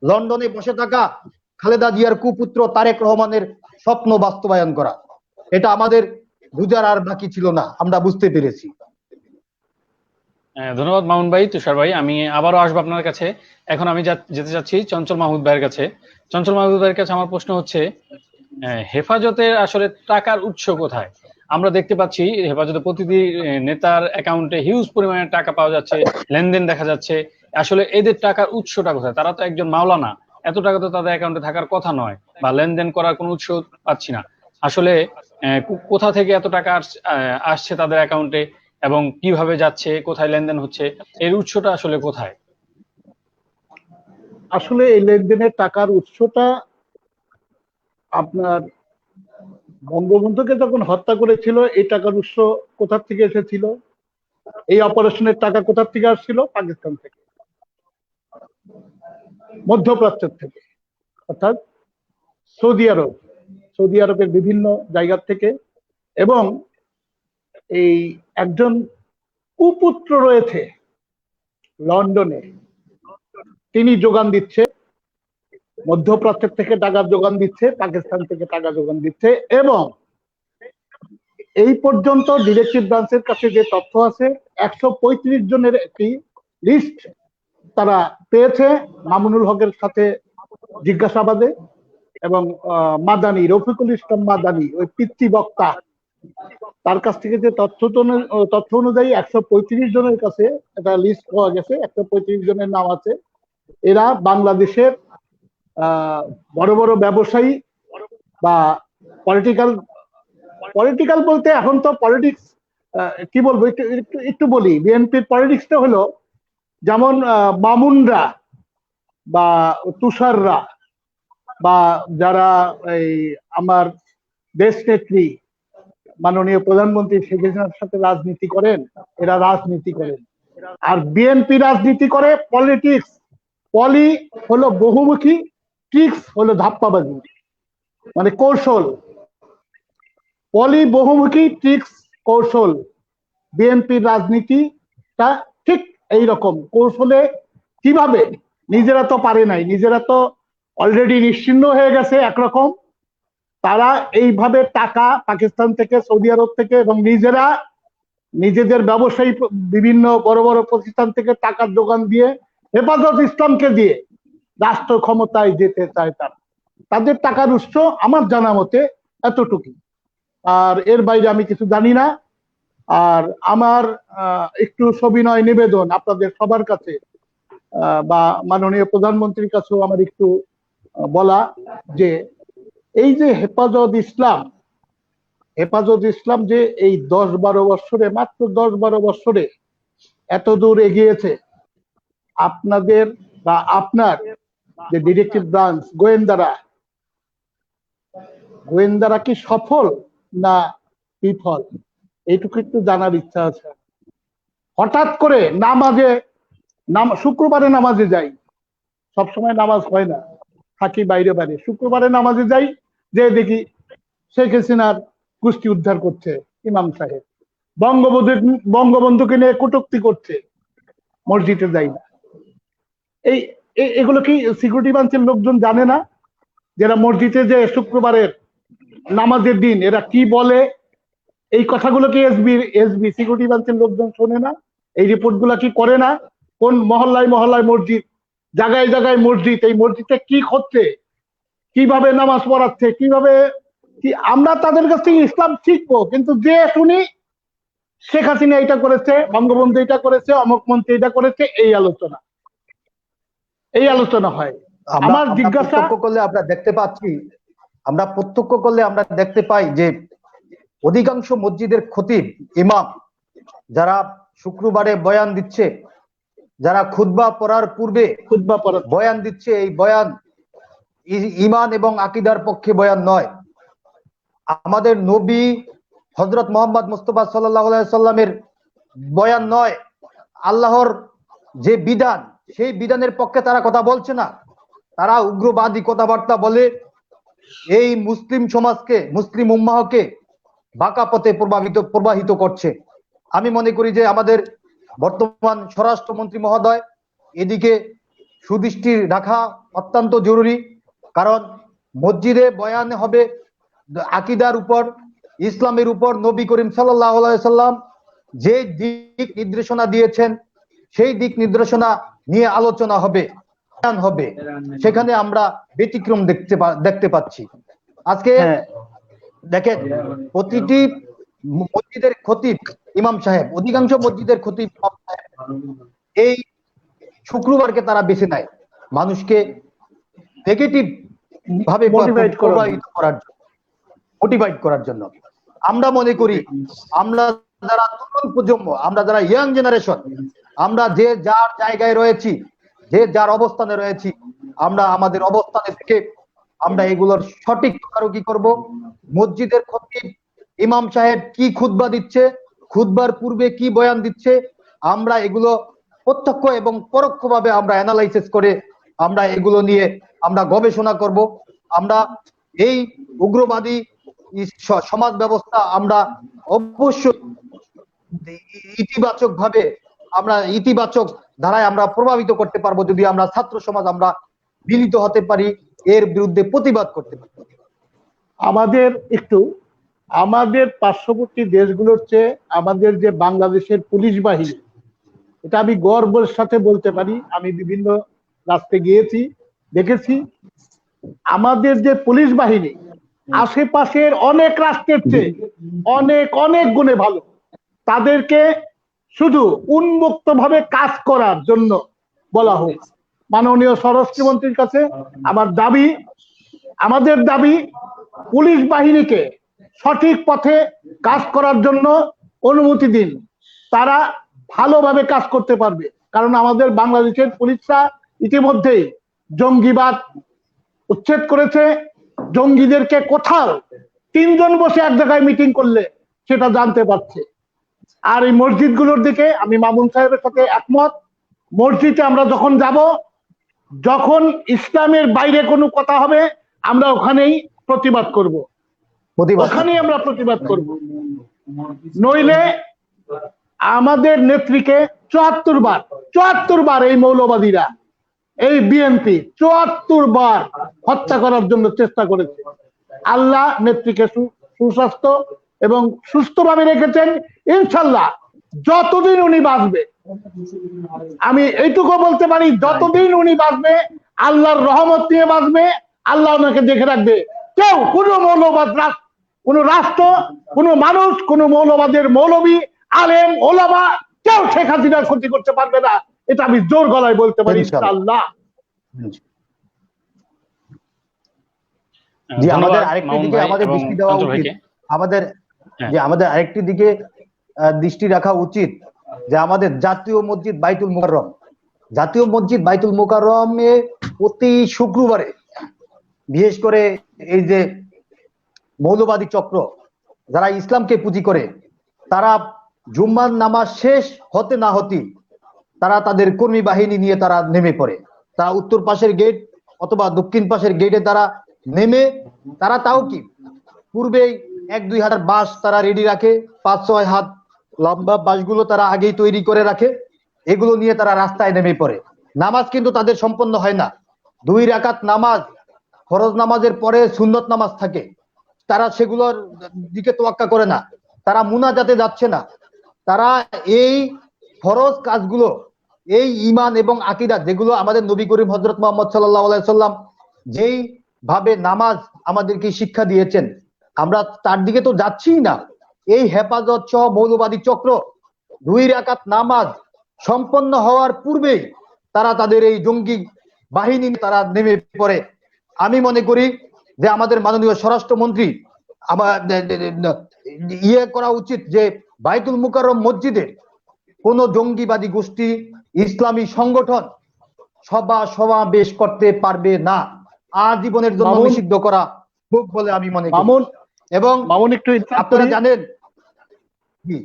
লন্ডনে বসে থাকা খালেদা জিয়ার কুপুত্র তারেক রহমানের স্বপ্ন বাস্তবায়ন করা। এটা আমাদের বুঝার আর বাকি ছিল না, আমরা বুঝতে পেরেছি। ধন্যবাদ মামুন ভাই, তুষার ভাই। আমি আবারও আসবো আপনার কাছে। এখন আমি যেতে চাচ্ছি চঞ্চল মাহমুদ ভাইয়ের কাছে। চঞ্চল মাহমুদ ভাইয়ের কাছে আমার প্রশ্ন হচ্ছে, হেফাজতের আসলে টাকার উৎস কোথায়? আমরা দেখতে পাচ্ছি হেফাজতে প্রতিটি নেতার অ্যাকাউন্টে হিউজ পরিমাণে টাকা পাওয়া যাচ্ছে, লেনদেন দেখা যাচ্ছে। আসলে এদের টাকার উৎসটা কোথায়? তারা তো একজন মাওলানা, এত টাকা তো তাদের অ্যাকাউন্টে থাকার কথা নয়, বা লেনদেন করার কোনো উৎস পাচ্ছি না। আসলে কোথা থেকে এত টাকা আসছে তাদের অ্যাকাউন্টে এবং কিভাবে যাচ্ছে, কোথায় লেনদেন হচ্ছে, এর উৎসটা আসলে কোথায়? আসলে এই লেনদেনের টাকার উৎসটা আপনার বঙ্গবন্ধুকে যখন হত্যা করেছিল, এই টাকার উৎস কোথা থেকে এসেছিল? এই অপারেশনের টাকা কোথা থেকে আসছিল? পাকিস্তান থেকে, মধ্যপ্রাচ্যের থেকে, অর্থাৎ সৌদি আরবের বিভিন্ন জায়গা থেকে। এবং এই একজন কুপুত্র রয়েছে লন্ডনে, তিনি যোগান দিচ্ছে, মধ্যপ্রাচ্য থেকে টাকা যোগান দিচ্ছে, পাকিস্তান থেকে টাকা যোগান দিচ্ছে। এবং এই পর্যন্ত ডিরেক্টর ব্রাঞ্চের কাছে যে তথ্য আছে, 135 জনের একটি লিস্ট তারা পেয়েছে মামুনুল হকের সাথে জিজ্ঞাসাবাদে। এবং মাদানি, রফিকুল ইসলাম মাদানি, ওই পিতৃবক্তা, তার কাছ থেকে যে তথ্য অনুযায়ী 135 জনের কাছে একটা লিস্ট পাওয়া গেছে, 135 জনের নাম আছে। এরা বাংলাদেশের বড় বড় ব্যবসায়ী বা পলিটিক্যাল বলতে এখন তো পলিটিক্স কি বলবো, একটু বলি। বিএনপির পলিটিক্সটা হলো যেমন মামুনরা বা তুষাররা বা যারা এই আমার দেশ নেত্রী মাননীয় প্রধানমন্ত্রী শেখ হাসিনার সাথে রাজনীতি করেন, এরা রাজনীতি করেন। আর বিএনপি রাজনীতি করে পলিটিক্স। পলি হলো বহুমুখী, ট্রিক্স হলো ধাপ্পাবাজি, মানে কৌশল। পলি বহুমুখী, ট্রিক্স কৌশল। বিএনপির রাজনীতিটা ঠিক এইরকম কৌশলে। কিভাবে? নিজেরা তো পারে নাই, নিজেরা তো অলরেডি নিশ্চিহ্ন হয়ে গেছে একরকম। তারা এইভাবে টাকা পাকিস্তান থেকে, সৌদি আরব থেকে এবং নিজেরা নিজেদের ব্যবসায়ী বিভিন্ন বড় বড় প্রতিষ্ঠান থেকে টাকার যোগান দিয়ে হেফাজত ইসলামকে দিয়ে রাষ্ট্র ক্ষমতায় যেতে চায় তারা। তাদের টাকার উৎস আমার জানা মতে এতটুকু, আর এর বাইরে আমি কিছু জানি না। আর আমার একটু সবিনয় নিবেদন আপনাদের সবার কাছে, বা মাননীয় প্রধানমন্ত্রীর কাছেও আমার একটু বলা, যে এই যে হেফাজত ইসলাম যে এই 10-12 বছরে, মাত্র 10-12 বছরে এত দূর এগিয়েছে, আপনাদের বা আপনার যে ডিরেক্টর ব্রাঞ্চ, গোয়েন্দারা কি সফল না বিফল, এইটুকু একটু জানার ইচ্ছা আছে। হঠাৎ করে শুক্রবারে নামাজে যাই, সবসময় নামাজ হয় না, থাকি বাইরে বাইরে। শুক্রবারে নামাজে যাই, যে দেখি শেখ হাসিনার কুষ্টি উদ্ধার করছে ইমাম সাহেব, বঙ্গবন্ধুকে নিয়ে কটূক্তি করছে, মসজিদে যাই না। এগুলো কি সিকিউরিটি ব্রাঞ্চের লোকজন জানে না? যারা মসজিদে যে শুক্রবারের নামাজের দিন এরা কি বলে, এই কথাগুলো কি এসবি সিকিউরিটি ব্রাঞ্চের লোকজন শোনে না? এই রিপোর্ট গুলা কি করে না? কোন মহল্লায় মহল্লায় মসজিদ, জায়গায় জায়গায় মসজিদ, এই মসজিদে কি হচ্ছে, কিভাবে নামাজ পড়াচ্ছে, কিভাবে কি? আমরা তাদের কাছ থেকে ইসলাম শিখবো, কিন্তু যে শুনি শেখ হাসিনা এটা করেছে, বঙ্গবন্ধু এটা করেছে, অমুক মন্ত্রী এটা করেছে, এই আলোচনা হয়। আমার জিজ্ঞাসা করলে আমরা দেখতে পাই যে অধিকাংশ মসজিদের খতিব, ইমাম যারা শুক্রবারে বয়ান দিচ্ছে, যারা খুতবা পড়ার পূর্বে খুতবা পড়া বয়ান দিচ্ছে, এই বয়ান ঈমান এবং আকীদার পক্ষে বয়ান নয়। আমাদের নবী হযরত মুহাম্মদ মুস্তাফা সাল্লাল্লাহু আলাইহি সাল্লামের বয়ান নয়। আল্লাহর যে বিধান, সেই বিধানের পক্ষে তারা কথা বলছে না। তারা উগ্রবাদী কথাবার্তা বলে এই মুসলিম সমাজকে, মুসলিম উম্মাহকে বাঁকা পথে প্রবাহিত করছে। আমি মনে করি যে আমাদের বর্তমান স্বরাষ্ট্রমন্ত্রী মহোদয় এদিকে সুদৃষ্টি রাখা অত্যন্ত জরুরি। কারণ মসজিদে বয়ান হবে আকীদার উপর, ইসলামের উপর। নবী করিম সাল্লাল্লাহু আলাইহি সাল্লাম যে দিক নির্দেশনা দিয়েছেন, সেই দিক নির্দেশনা নিয়ে আলোচনা হবে, বয়ান হবে। সেখানে আমরা ব্যতিক্রম দেখতে পাচ্ছি। আজকে দেখেন, প্রতিটি মসজিদের খতিব ইমাম সাহেব, অধিকাংশ মসজিদের খতিব ইমাম সাহেব এই শুক্রবারকে তারা বেছে নেয় মানুষকে নেগেটিভ ভাবে মোটিভেট করার জন্য। আমরা মনে করি, আমরা যারা তরুণ প্রজন্ম, আমরা যারা ইয়াং জেনারেশন, আমরা যে যার জায়গায় রয়েছি, যে যার অবস্থানে রয়েছি, আমরা আমাদের অবস্থানে থেকে আমরা এগুলোর সঠিক তদারকি করব। মসজিদের খতিব ইমাম সাহেব কি খুতবা দিচ্ছে, খুতবার পূর্বে কি বয়ান দিচ্ছে, আমরা এগুলো প্রত্যক্ষ এবং পরোক্ষভাবে আমরা অ্যানালাইসিস করে আমরা এগুলো নিয়ে আমরা গবেষণা করব। আমরা এই উগ্রবাদী সমাজ ব্যবস্থা আমরা অবশ্যই ইতিবাচক ভাবে, আমরা ইতিবাচক ধারায় আমরা প্রভাবিত করতে পারবো যদি আমরা ছাত্র সমাজ আমরা মিলিত হতে পারি, এর বিরুদ্ধে প্রতিবাদ করতে পারি। আমাদের পার্শ্ববর্তী দেশগুলোর চেয়ে আমাদের যে বাংলাদেশের পুলিশ বাহিনী, এটা আমি গর্বের সাথে বলতে পারি। আমি বিভিন্ন রাস্তায় গিয়েছি, দেখেছি আমাদের যে পুলিশ বাহিনী আশেপাশের অনেক রাষ্ট্রের চেয়ে অনেক অনেক গুণে ভালো। তাদেরকে শুধু উন্মুক্ত ভাবে কাজ করার জন্য বলা হোক। মাননীয় স্বরাষ্ট্রমন্ত্রীর কাছে আমাদের দাবি পুলিশ বাহিনীকে সঠিক পথে কাজ করার জন্য অনুমতি দিন। তারা ভালোভাবে কাজ করতে পারবে। কারণ আমাদের বাংলাদেশের পুলিশরা ইতিমধ্যেই জঙ্গিবাদ উচ্ছেদ করেছে। জঙ্গিদেরকে কোথাও 3 জন বসে এক জায়গায় মিটিং করলে সেটা জানতে পারছে। আর এই মসজিদগুলোর দিকে আমি মামুন সাহেবের সাথে একমত। মসজিদে আমরা যখন যাব, যখন ইসলামের বাইরে কোনো কথা হবে, আমরা ওখানেই প্রতিবাদ করব, ওখানেই আমরা প্রতিবাদ করব। নইলে আমাদের নেত্রীকে 74 বার এই মৌলবাদীরা, এই বিএনপি 74 বার হত্যা করার জন্য চেষ্টা করেছে। আল্লাহ নেত্রীকে সুস্বাস্থ্য এবং সুস্থভাবে রেখেছেন। ইনশাল্লাহ যতদিন উনি বাঁচবে, আমি এইটুকু বলতে পারি, যতদিন উনি বাঁচবে আল্লাহর রহমত নিয়ে বাঁচবে। আল্লাহ ওনাকে দেখে রাখবে। কেউ কোনো মৌলবাদ, কোন রাষ্ট্র, কোন মানুষ, কোন মৌলবাদের মৌলবী, আলেম, ওলামা কেউ শেখ হাসিনার ক্ষতি করতে পারবে না। এটা আমি জোর গলায় বলতে পারি ইনশাআল্লাহ। জি, আমাদের আরেকটি দিকে আমাদের দৃষ্টি দেওয়া উচিত, আমাদের আরেকটি দিকে দৃষ্টি রাখা উচিত যে আমাদের জাতীয় মসজিদ বাইতুল মুকাররমে প্রতি শুক্রবারে, বিশেষ করে এই যে মৌলবাদী চক্র যারা ইসলামকে পুঁজি করে, তারা জুম্মার নামাজ শেষ হতে না হতেই তারা তাদের কর্মী বাহিনী নিয়ে তারা নেমে পড়ে। তারা উত্তর পাশের গেট অথবা দক্ষিণ পাশের গেটে তারা নেমে, তারা তাও কি পূর্বেই 1-2 হাজার বাঁশ তারা রেডি রাখে, 5-6 হাত লম্বা বাঁশগুলো তারা আগেই তৈরি করে রাখে। এগুলো নিয়ে তারা রাস্তায় নেমে পড়ে। নামাজ কিন্তু তাদের সম্পন্ন হয় না। 2 রাকাত নামাজ, ফরজ নামাজের পরে সুন্নত নামাজ থাকে, তারা সেগুলোর দিকে তোয়াক্কা করে না। তারা মুনাজাতে যাচ্ছে না। তারা এই ফরজ কাজগুলো, এই ঈমান এবং আকীদা যেগুলো আমাদের নবী করিম হযরত মুহাম্মদ সাল্লাল্লাহু আলাইহি সাল্লাম যেই ভাবে নামাজ আমাদেরকে শিক্ষা দিয়েছেন, আমরা তার দিকে তো যাচ্ছিই না। এই হেফাজত সহ মৌলবাদী চক্র 2 রাকাত নামাজ সম্পন্ন হওয়ার পূর্বেই তারা তাদের এই জঙ্গি বাহিনী তারা নেমে পড়ে। আমি মনে করি যে আমাদের মাননীয় স্বরাষ্ট্রমন্ত্রী করা উচিত যে বাইতুল মুকাররম মসজিদে কোন জঙ্গিবাদী গোষ্ঠী ইসলামী সংগঠন সমাবেশ করতে পারবে না, আজীবনের জন্য মামুন, নিষিদ্ধ করা হোক বলে আমি মনে করি। মামুন, এবং মামুন একটু আপনারা জানেন, জি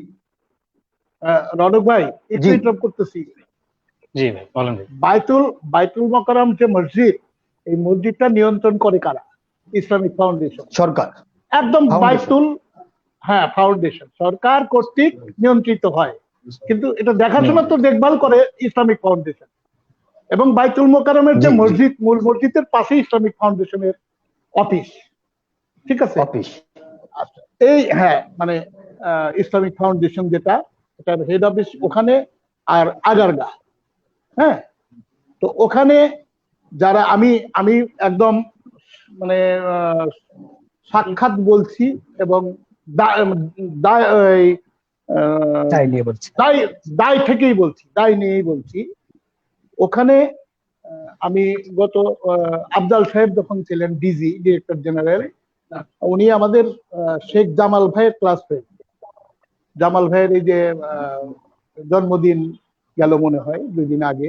রনক ভাই একটু জি। ইন্টারাপ্ট করতেছি। জি ভাই বলেন ভাই। বাইতুল মোকাররম যে মসজিদ, এই মসজিদটা নিয়ন্ত্রণ করে কারা? Islamic foundation. সরকার একদম ফাউন্ডেশন। বাইতুল, হ্যাঁ ফাউন্ডেশন সরকার কর্তৃক নিয়ন্ত্রিত হয়, কিন্তু এটা দেখাশোনা তো দেখভাল করে ইসলামিক ফাউন্ডেশন। এবং বাইতুল মোকাররমের যে জি, জি। মসজিদ, মূল মসজিদের পাশে ইসলামিক ফাউন্ডেশনের অফিস, ঠিক আছে? অফিস। আচ্ছা, এই হ্যাঁ মানে ইসলামিক ফাউন্ডেশন যেটা, এটার হেড অফিস ওখানে, আর আগারগা। হ্যাঁ, তো ওখানে যারা আমি আমি একদম মানে সাক্ষাৎ বলছি এবং তাই নিয়ে বলছি, দায় থেকেই বলছি, দায় নিয়েই বলছি। ওখানে আমি গত আফজাল সাহেব যখন ছিলেন ডিজি, ডিরেক্টর জেনারেল, উনি আমাদের শেখ জামাল ভাইয়ের ক্লাস ফ্রেন্ড। জামাল ভাইয়ের এই যে জন্মদিন গেল মনে হয় 2 দিন আগে,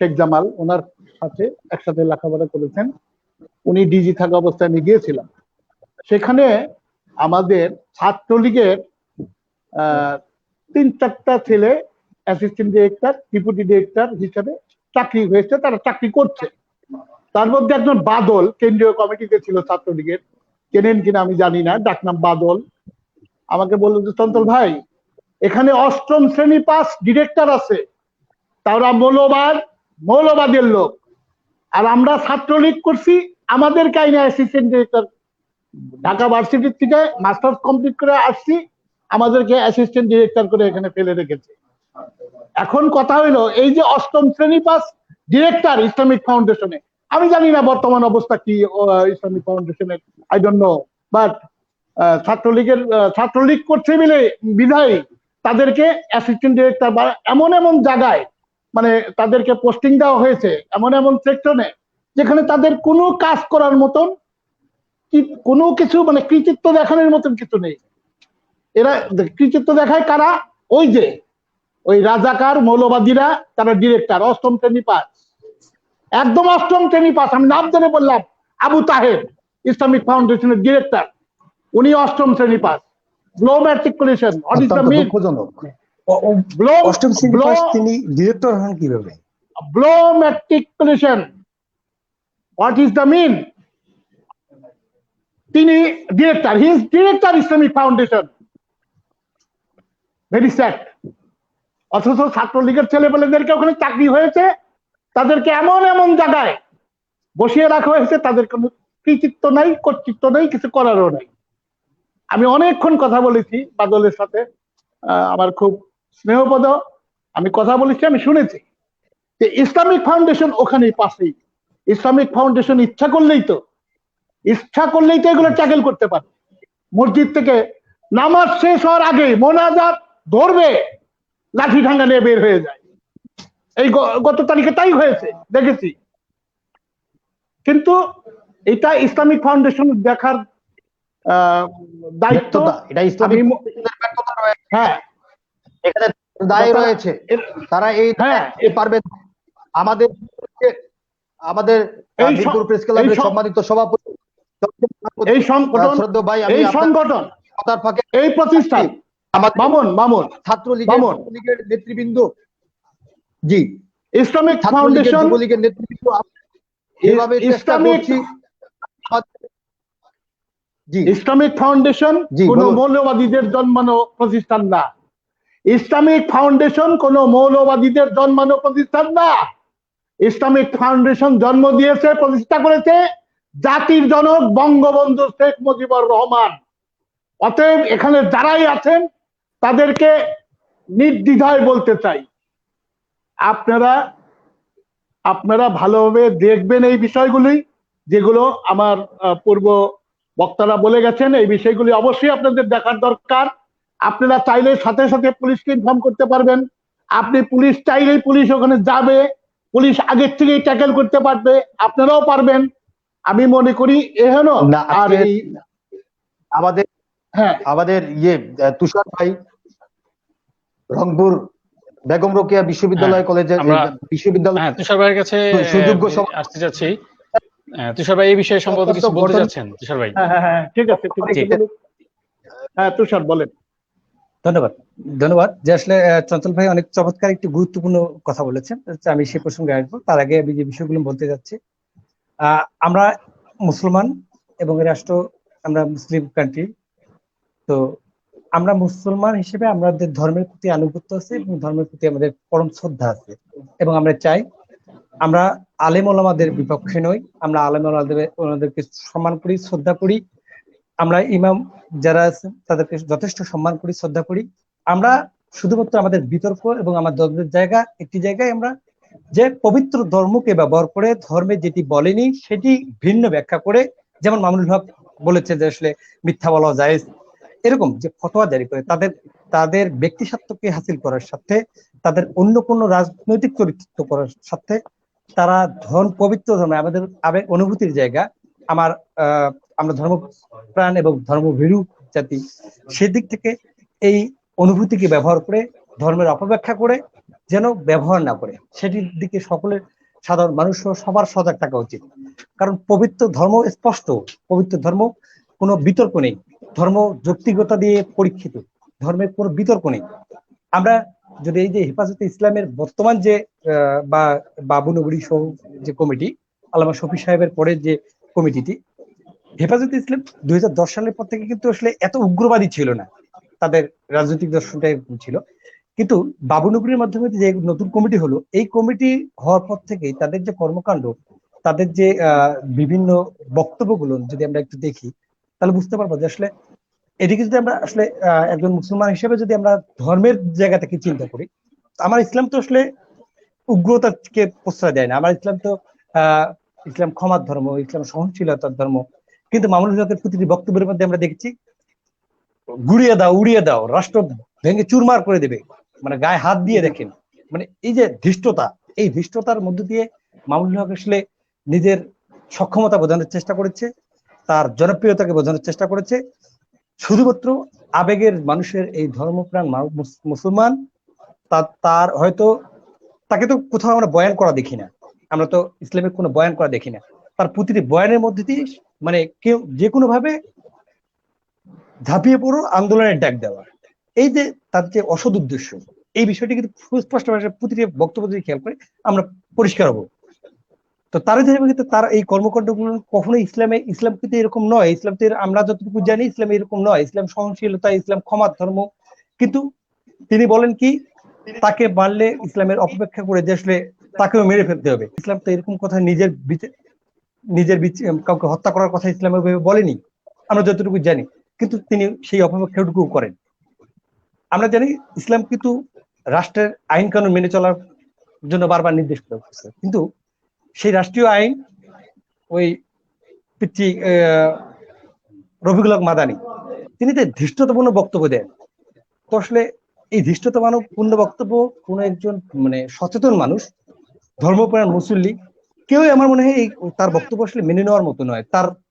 শেখ জামাল ওনার সাথে একসাথে লেখাপড়া করেছেন। উনি ডিজি থাকা অবস্থায় আমি গিয়েছিলাম। সেখানে আমাদের ছাত্রলীগের 3-4টা ছেলে অ্যাসিস্ট্যান্ট ডিরেক্টর, ডেপুটি ডিরেক্টর হিসেবে চাকরি হয়েছে, তারা চাকরি করছে। তার মধ্যে একজন বাদল কেন্দ্রীয় কমিটিতে ছিল ছাত্রলীগের, চেনেন কিনা আমি জানি না, ডাকনাম বাদল। আমাকে বললো যে চঞ্চল ভাই, এখানে 8ম শ্রেণী পাস ডিরেক্টর আছে, তারা মৌলবাদের লোক, আর আমরা ছাত্রলীগ করছি, আমাদের কাইনে অ্যাসিস্ট্যান্ট ডিরেক্টর, ঢাকা ভার্সিটি থেকে মাস্টার্স কমপ্লিট করে আসছি, আমাদেরকে অ্যাসিস্ট্যান্ট ডিরেক্টর করে এখানে ফেলে রেখেছে। এখন কথা হইলো, এই যে 8ম শ্রেণী পাস ডিরেক্টর ইসলামিক ফাউন্ডেশনে, আমি জানি না বর্তমান অবস্থা কি ইসলামিক ফাউন্ডেশনের, I don't know, but Chhatra League করছে মিলে বিধায় তাদেরকে অ্যাসিস্ট্যান্ট ডিরেক্টর বা এমন এমন জায়গায় মানে তাদেরকে পোস্টিং দেওয়া হয়েছে, এমন এমন সেকশনে যেখানে তাদের কোনো কাজ করার মতন কোনো কিছু মানে কৃতিত্ব দেখানোর মতন কিছু নেই। এরা কৃতিত্ব দেখায় কারা? ওই রাজাকার মৌলবাদীরা, তারা ডিরেক্টর 8ম শ্রেণী পাস, একদম 8ম শ্রেণী পাস। আমি নাম জেনে বললাম, আবু তাহের ইসলামিক ফাউন্ডেশনের ডিরেক্টর, উনি 8ম শ্রেণী পাস। Below matriculation, what is the mean? দুঃখজনক। অষ্টম শ্রেণী পাস, তিনি ডিরেক্টর হন কিভাবে? Below matriculation, what is the mean? তিনি director, he is director Islamic foundation. Very sad. অথচ ছাত্রলীগের ছেলেপেলেদেরকে ওখানে চাকরি হয়েছে, তাদেরকে এমন এমন জায়গায় বসিয়ে রাখা হয়েছে, তাদের কোনো কৃতিত্ব নাই, কর্তৃত্ব নাই, কিছু করারও নাই। আমি অনেকক্ষণ কথা বলেছি বাদলের সাথে, আমার খুব স্নেহপদ, আমি কথা বলেছি, আমি শুনেছি যে ইসলামিক ফাউন্ডেশন ওখানেই পাশেই। ইসলামিক ফাউন্ডেশন ইচ্ছা করলেই তো এগুলো ট্যাকেল করতে পারে। মসজিদ থেকে নামাজ শেষ হওয়ার আগে মোনাজাত ধরবে, লাঠি ঠাঙ্গা নিয়ে বের হয়ে যায়। এই গত তারিখে তাই হয়েছে, দেখেছি। কিন্তু এটা ইসলামিক ফাউন্ডেশন দেখার দায়িত্ব, এটা ইসলামিক ব্যর্থতা রয়েছে। হ্যাঁ, এখানে দায় রয়েছে, তারা এই পারবে। আমাদের মিরপুর প্রেস ক্লাবের সম্মানিত সভাপতি, এই সংগঠন, এই প্রতিষ্ঠান, মামুন ছাত্রলীগের নেতৃবৃন্দ, জি ইসলামিক ফাউন্ডেশন, যুবলীগের নেতৃবৃন্দ এভাবে চেষ্টা করছি। ইসলামিক ফাউন্ডেশন কোন মৌলবাদীদের জন্মানো প্রতিষ্ঠান না। ইসলামিক ফাউন্ডেশন কোন মৌলবাদীদের জন্মানো প্রতিষ্ঠান না। ইসলামিক ফাউন্ডেশন জন্ম দিয়েছে, প্রতিষ্ঠা করেছে জাতির জনক বঙ্গবন্ধু শেখ মুজিবুর রহমান। অতএব এখানে যারাই আছেন তাদেরকে নির্দ্বিধায় বলতে চাই, আপনারা ভালোভাবে দেখবেন এই বিষয়গুলি, যেগুলো আমার পূর্ব বক্তারা বলে গেছেন। এই বিষয়গুলি অবশ্যই আপনাদের দেখার দরকার। আপনারা চাইলে সাথে সাথে পুলিশকে ইনফর্ম করতে পারবেন। আপনি পুলিশ চাইলেই পুলিশ ওখানে যাবে, পুলিশ আগের থেকেই ট্যাকেল করতে পারবে, আপনারাও পারবেন। আমি মনে করি এহেন আর এই আমাদের তুষার ভাই রংপুর বেগম রোকেয়া বিশ্ববিদ্যালয় কলেজের আমরা বিশ্ববিদ্যালয় হ্যাঁ তুষার ভাইয়ের কাছে সুযোগ্য আসতে চাচ্ছি। তুষার ভাই এই বিষয়ে সম্ভবত কিছু বলতে চাচ্ছেন, তুষার ভাই। হ্যাঁ হ্যাঁ হ্যাঁ, ঠিক আছে ঠিক আছে, বলুন। হ্যাঁ তুষার বলেন। ধন্যবাদ। ধন্যবাদ যে আসলে চঞ্চল ভাই অনেক চমৎকার একটি গুরুত্বপূর্ণ কথা বলেছেন। আমি সে প্রসঙ্গে আসবো, তার আগে আমি যে বিষয়গুলো বলতে যাচ্ছি, আমরা মুসলমান এবং এই রাষ্ট্র, আমরা মুসলিম কান্ট্রি। তো আমরা মুসলমান হিসেবে আমাদের ধর্মের প্রতি আনুগত্য আছে এবং ধর্মের প্রতি আমাদের পরম শ্রদ্ধা আছে, এবং আমরা চাই, আমরা আলেম ওলামাদের বিপক্ষে নই, আমরা আলেম ওলামাদেরকে সম্মান করি, শ্রদ্ধা করি। আমরা ইমাম যারা আছেন তাদেরকে যথেষ্ট সম্মান করি, শ্রদ্ধা করি। আমরা শুধুমাত্র আমাদের বিতর্ক এবং আমাদের একটি জায়গায় আমরা যে পবিত্র ধর্মকে ব্যবহার করে ধর্মে যেটি বলেনি সেটি ভিন্ন ব্যাখ্যা করে, যেমন মামুনুল হক বলেছে যে আসলে মিথ্যা বলা জায়েজ, এরকম যে ফতোয়া জারি করে তাদের ব্যক্তি স্বার্থকে হাসিল করার সাথে, তাদের অন্য কোনো রাজনৈতিক চরিত্র করার সাথে, তারা পবিত্র ধর্ম, আমাদের আবেগ অনুভূতির জায়গা, আমরা ধর্মপ্রাণ এবং ধর্মভীরু জাতি, সেদিক থেকে এই অনুভূতিকে ব্যবহার করে ধর্মের অপব্যাখ্যা করে যেন ব্যবহার না করে, সেটির দিকে সকলের, সাধারণ মানুষ সবার সজাগ থাকা উচিত। কারণ পবিত্র ধর্ম স্পষ্ট, পবিত্র ধর্ম কোনো বিতর্ক নেই, ধর্ম যৌক্তিকতা দিয়ে পরীক্ষিত, ধর্মের কোনো বিতর্ক নেই। আমরা যদি এই যে হেফাজতে ইসলামের বর্তমান যে বা বাবুনগরী সহ যে কমিটি, আল্লামা শফি সাহেবের পরে যে কমিটিটি, হেফাজতে ইসলাম 2010 সালের পর থেকে কিন্তু আসলে এত উগ্রবাদী ছিল না, তাদের রাজনৈতিক দর্শনটা ছিল। কিন্তু বাবুনগরীর মাধ্যমে যে নতুন কমিটি হলো, এই কমিটি হওয়ার পর থেকেই তাদের যে কর্মকাণ্ড, তাদের যে বিভিন্ন বক্তব্যগুলো যদি আমরা একটু দেখি, তাহলে বুঝতে পারবো যে আসলে এদিকে যদি আমরা আসলে একজন মুসলমান হিসেবে যদি আমরা ধর্মের জায়গা থেকে চিন্তা করি, আমার ইসলাম তো আসলে উগ্রতাকে প্রশ্রয় দেয় না। আমার ইসলাম তো ইসলাম ক্ষমার ধর্ম, ইসলাম সহনশীলতার ধর্ম। কিন্তু মামুনুল হকের প্রতিটি বক্তব্যের মধ্যে আমরা দেখেছি গুড়িয়ে দাও, উড়িয়ে দাও, রাষ্ট্র ভেঙে চুরমার করে দেবে, মানে গায়ে হাত দিয়ে দেখেন, মানে এই যে ধৃষ্টতা, এই ধৃষ্টতার মধ্য দিয়ে মামুনুল হক আসলে নিজের সক্ষমতা বোঝানোর চেষ্টা করেছে, তার জনপ্রিয়তাকে বোঝানোর চেষ্টা করেছে। শুধুমাত্র আবেগের মানুষের এই ধর্মপ্রাণ মুসলমান, তার হয়তো, তাকে তো কোথাও আমরা বয়ান করা দেখি না, আমরা তো ইসলামের কোনো বয়ান করা দেখি না, তার প্রতিটি বয়ানের মধ্যে দিয়ে মানে কেউ যে কোনো ভাবে ঝাঁপিয়ে পড়ো, আন্দোলনের ডাক দেওয়া, এই যে তার যে অসৎ উদ্দেশ্য, এই বিষয়টি কিন্তু সুস্পষ্ট ভাষায় প্রতিটি বক্তব্য যদি খেয়াল করে আমরা পরিষ্কার হবো। তো তার ক্ষেত্রে তার এই কর্মকাণ্ডগুলো কখনোই ইসলাম কিন্তু এরকম নয়, ইসলাম তো আমরা যতটুকু জানি ইসলাম এরকম নয়, ইসলাম সহনশীলতা, ইসলাম ক্ষমার ধর্ম। কিন্তু তিনি বলেন কি, তাকে মারলে ইসলামের অপেক্ষা করে যে আসলে তাকেও মেরে ফেলতে হবে। ইসলাম তো এরকম কথা নিজের কাউকে হত্যা করার কথা ইসলামের বলেনি, আমরা যতটুকু জানি, কিন্তু তিনি সেই অপেক্ষাটুকু করেন। আমরা জানি ইসলাম কিন্তু রাষ্ট্রের আইন কানুন মেনে চলার জন্য বারবার নির্দেশ করছে, কিন্তু সেই রাষ্ট্রীয় আইন ওই পিতৃ রফিকুল হক মাদানী তিনি তো ধৃষ্টতাপূর্ণ বক্তব্য দেন। তো আসলে এই ধৃষ্টতাপূর্ণ বক্তব্য কোন একজন মানে সচেতন মানুষ, ধর্মপ্রাণ মুসল্লি, কেউ আমার মনে হয় তার বক্তব্য আসলে মেনে নেওয়ার মতো নয়।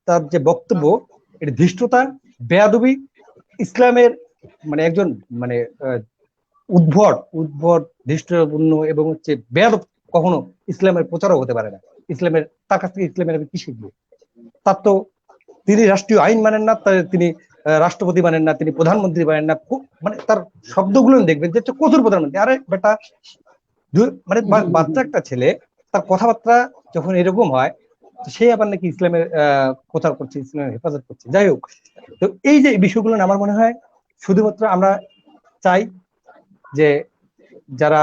তার যে বক্তব্য, এটা ধৃষ্টতা, বেয়াদবি, ইসলামের মানে একজন মানে উদ্ভট ধৃষ্টপূর্ণ এবং হচ্ছে বেয়াদব কখনো ইসলামের প্রচারক হতে পারে না। তার কাছ থেকে ইসলামের আমি কি শিখবো? তার তো, তিনি রাষ্ট্রীয় আইন মানেন না, তিনি রাষ্ট্রপতি মানেন না, তিনি প্রধানমন্ত্রী মানেন না, মানে তার শব্দগুলো দেখবেন যে কঠোর প্রধানমন্ত্রী। আরে বেটা, মানে বাচ্চা একটা ছেলে, তার কথাবার্তা যখন এরকম হয়, সে আবার নাকি ইসলামের প্রচার করছে, ইসলামের হেফাজত করছে। যাই হোক, তো এই যে বিষয়গুলো আমার মনে হয় শুধুমাত্র আমরা চাই যে যারা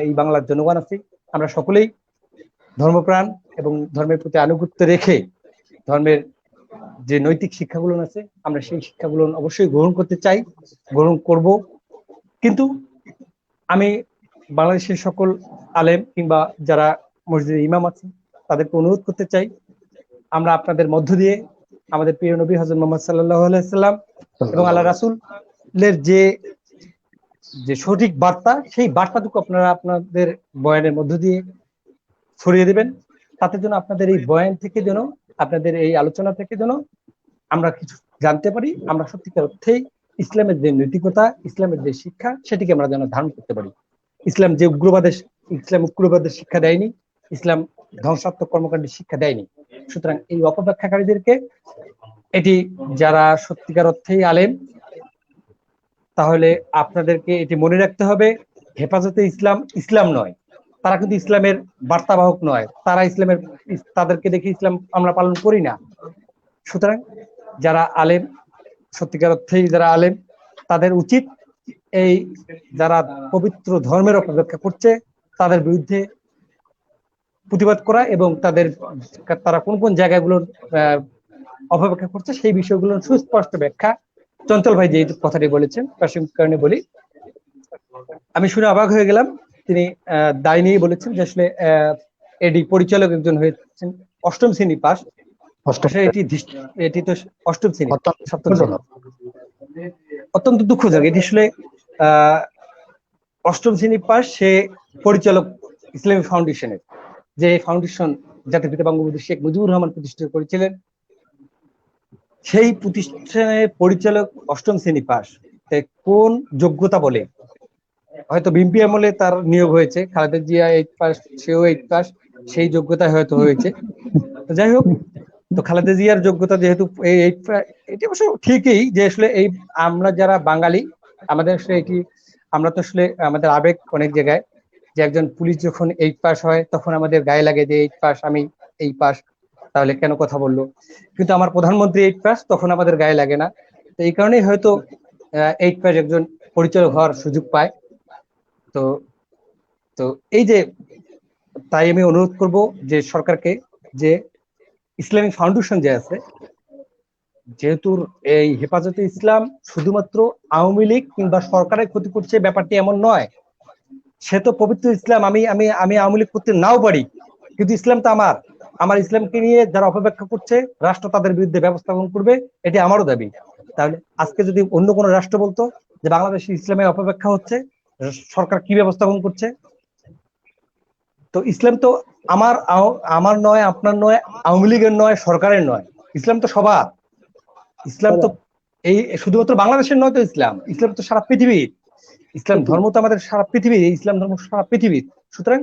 এই বাংলার জনগণ আছি, আমরা সকলেই ধর্মপ্রাণ এবং ধর্মের প্রতি আনুগত্য রেখে ধর্মের যে নৈতিক শিক্ষাগুলো আছে, আমরা সেই শিক্ষাগুলো অবশ্যই গ্রহণ করতে চাই, গ্রহণ করব। কিন্তু আমি বাংলাদেশের সকল আলেম কিংবা যারা মসজিদের ইমাম আছে তাদেরকে অনুরোধ করতে চাই, আমরা আপনাদের মধ্য দিয়ে আমাদের প্রিয় নবী হযরত মুহাম্মদ সাল্লাল্লাহু আলাইহি সাল্লাম এবং আল্লাহ রাসূলের যে সঠিক বার্তা, সেই বার্তাটুকু আপনারা আপনাদের বয়ানের মধ্য দিয়ে ছড়িয়ে দিবেন। তাতে যেন আপনাদের এই বয়ান থেকে, যেন আপনাদের এই আলোচনা থেকে যেন আমরা কিছু জানতে পারি, আমরা সত্যিকার অর্থেই ইসলামের যে নৈতিকতা, ইসলামের যে শিক্ষা, সেটিকে আমরা যেন ধারণ করতে পারি। ইসলাম উগ্রবাদের শিক্ষা দেয়নি, ইসলাম ধ্বংসাত্মক কর্মকাণ্ডের শিক্ষা দেয়নি। সুতরাং এই অপব্যাখ্যাকারীদেরকে, এটি যারা সত্যিকার অর্থেই আলেম, তাহলে আপনাদেরকে এটি মনে রাখতে হবে, হেফাজতে ইসলাম ইসলাম নয়, তারা কিন্তু ইসলামের বার্তাবাহক নয়, তাদেরকে দেখে ইসলাম আমরা পালন করি না। সুতরাং যারা আলেম, সত্যিকার অর্থেই যারা আলেম, তাদের উচিত এই যারা পবিত্র ধর্মের অপব্যাখ্যা করছে তাদের বিরুদ্ধে প্রতিবাদ করা এবং তারা কোন কোন জায়গাগুলোর অপব্যাখ্যা করছে সেই বিষয়গুলোর সুস্পষ্ট ব্যাখ্যা। চঞ্চল ভাই যে কথাটি বলেছেন, প্রাসঙ্গিক কারণে বলি, আমি শুনে অবাক হয়ে গেলাম। তিনি দায় নিয়ে বলেছেন যে আসলে এডি পরিচালক একজন হয়েছেন 8ম শ্রেণী পাস। এটি তো 8ম শ্রেণী, 7ম শ্রেণী। অত্যন্ত দুঃখজনক। এটি আসলে 8ম শ্রেণী পাস, সে পরিচালক ইসলামী ফাউন্ডেশনের, যে ফাউন্ডেশন জাতির পিতা বঙ্গবন্ধু শেখ মুজিবুর রহমান প্রতিষ্ঠা করেছিলেন। সেই প্রতিষ্ঠানের পরিচালক 8ম শ্রেণী পাস, কোন যোগ্যতা বলে? হয়তো বিএনপি আমলে তার নিয়োগ হয়েছে, খালেদা জিয়া 8 পাস, সেও 8 পাস, সেই যোগ্যতায় হয়তো হয়েছে। তো যাই হোক, তো খালেদা জিয়ার যোগ্যতা যেহেতু এই 8 পাস, এটি অবশ্য ঠিকই যে আসলে এই আমরা যারা বাঙালি, আমাদের আসলে এটি, আমরা তো আসলে আমাদের আবেগ অনেক জায়গায়, যে একজন পুলিশ যখন 8 পাস হয় তখন আমাদের গায়ে লাগে যে 8 পাস, আমি 8 পাস, তাহলে কেন কথা বললো। কিন্তু আমার প্রধানমন্ত্রী 8 পাস, তখন আমাদের গায়ে লাগে না। তো এই কারণেই হয়তো 8 পাস একজন পরিচালক হওয়ার সুযোগ পায়। তো তো এই যে, তাই আমি অনুরোধ করব যে সরকারকে, যে ইসলামিক ফাউন্ডেশন যে আছে, যেহেতু এই হেফাজতে ইসলাম শুধুমাত্র আওয়ামী লীগ কিংবা সরকারের ক্ষতি করছে ব্যাপারটি এমন নয়। সে তো পবিত্র ইসলাম, আমি আমি আমি আওয়ামী লীগ করতে নাও পারি, কিন্তু ইসলাম তো আমার ইসলামকে নিয়ে যারা অপব্যাখ্যা করছে, রাষ্ট্র তাদের বিরুদ্ধে ব্যবস্থা গ্রহণ করবে, এটি আমারও দাবি। তাহলে আজকে যদি অন্য কোনো রাষ্ট্র বলতো যে বাংলাদেশে ইসলামের অপব্যাখ্যা হচ্ছে, সরকার কি ব্যবস্থা গ্রহণ করছে? তো ইসলাম তো আমার নয়, আপনার নয়, আওয়ামী লীগের নয়, সরকারের নয়, ইসলাম তো সবার। ইসলাম তো এই শুধুমাত্র বাংলাদেশের নয়, তো ইসলাম তো সারা পৃথিবীর। ইসলাম ধর্ম তো আমাদের সারা পৃথিবীর, ইসলাম ধর্ম সারা পৃথিবীর। সুতরাং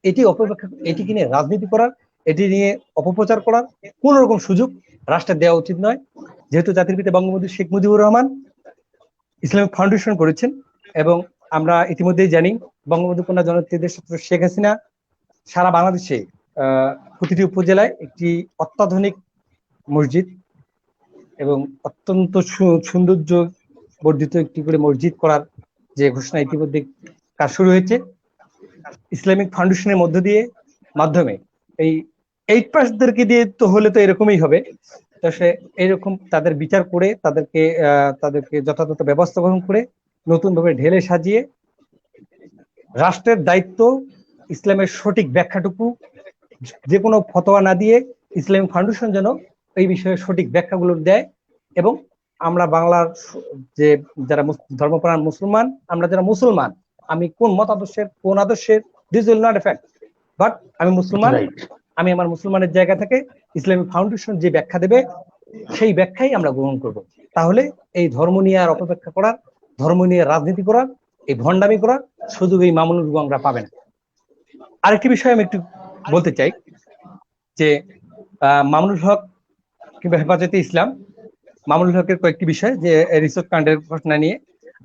এটি অপব্যাখ্যা, এটিকে নিয়ে রাজনীতি করার, এটি নিয়ে অপপ্রচার করার কোন রকম সুযোগ রাষ্ট্রের দেওয়া উচিত নয়। যেহেতু জাতির পিতা বঙ্গবন্ধু শেখ মুজিবুর রহমান ইসলামিক ফাউন্ডেশন করেছেন, এবং আমরা ইতিমধ্যেই জানি বঙ্গবন্ধু কন্যা জননেত্রী দেশনেত্রী শেখ হাসিনা সারা বাংলাদেশে প্রতিটি উপজেলায় একটি অত্যাধুনিক মসজিদ এবং অত্যন্ত সৌন্দর্য বর্ধিত একটি করে মসজিদ করার যে ঘোষণা ইতিমধ্যে কাজ শুরু হয়েছে ইসলামিক ফাউন্ডেশনের মাধ্যমে। এই 8 পাসদেরকে দিয়ে তো হলে তো এরকমই হবে। তো সে এরকম তাদের বিচার করে তাদেরকে যথাযথ ব্যবস্থা গ্রহণ করে নতুন ভাবে ঢেলে সাজিয়ে রাষ্ট্রের দায়িত্ব ইসলামের সঠিক ব্যাখ্যাটুকু, যে কোনো ফতোয়া না দিয়ে ইসলামিক ফাউন্ডেশন যেন এই বিষয়ে সঠিক ব্যাখ্যাগুলো দেয়। এবং আমরা বাংলার যে যারা ধর্মপ্রাণ মুসলমান, আমরা যারা মুসলমান, আমি কোন মতাদর্শের কোন আদর্শের, this will not effect, but আমি মুসলমান, আমি আমার মুসলমানের জায়গা থেকে ইসলামিক ফাউন্ডেশন যে ব্যাখ্যা দেবে সেই ব্যাখ্যাই আমরা গ্রহণ করব। তাহলে এই ধর্ম নিয়ে আর অপব্যাখ্যা করার, ধর্ম নিয়ে রাজনীতি করার, এই ভণ্ডামি করার সুযোগ এই মামুনুল গংরা পাবে না। আরেকটি বিষয় আমি একটু বলতে চাই, যে মামুনুল হক কিংবা হেফাজতে ইসলাম, মামুনুল হকের কয়েকটি বিষয়, যে রিসোর্ট কাণ্ডের ঘটনা নিয়ে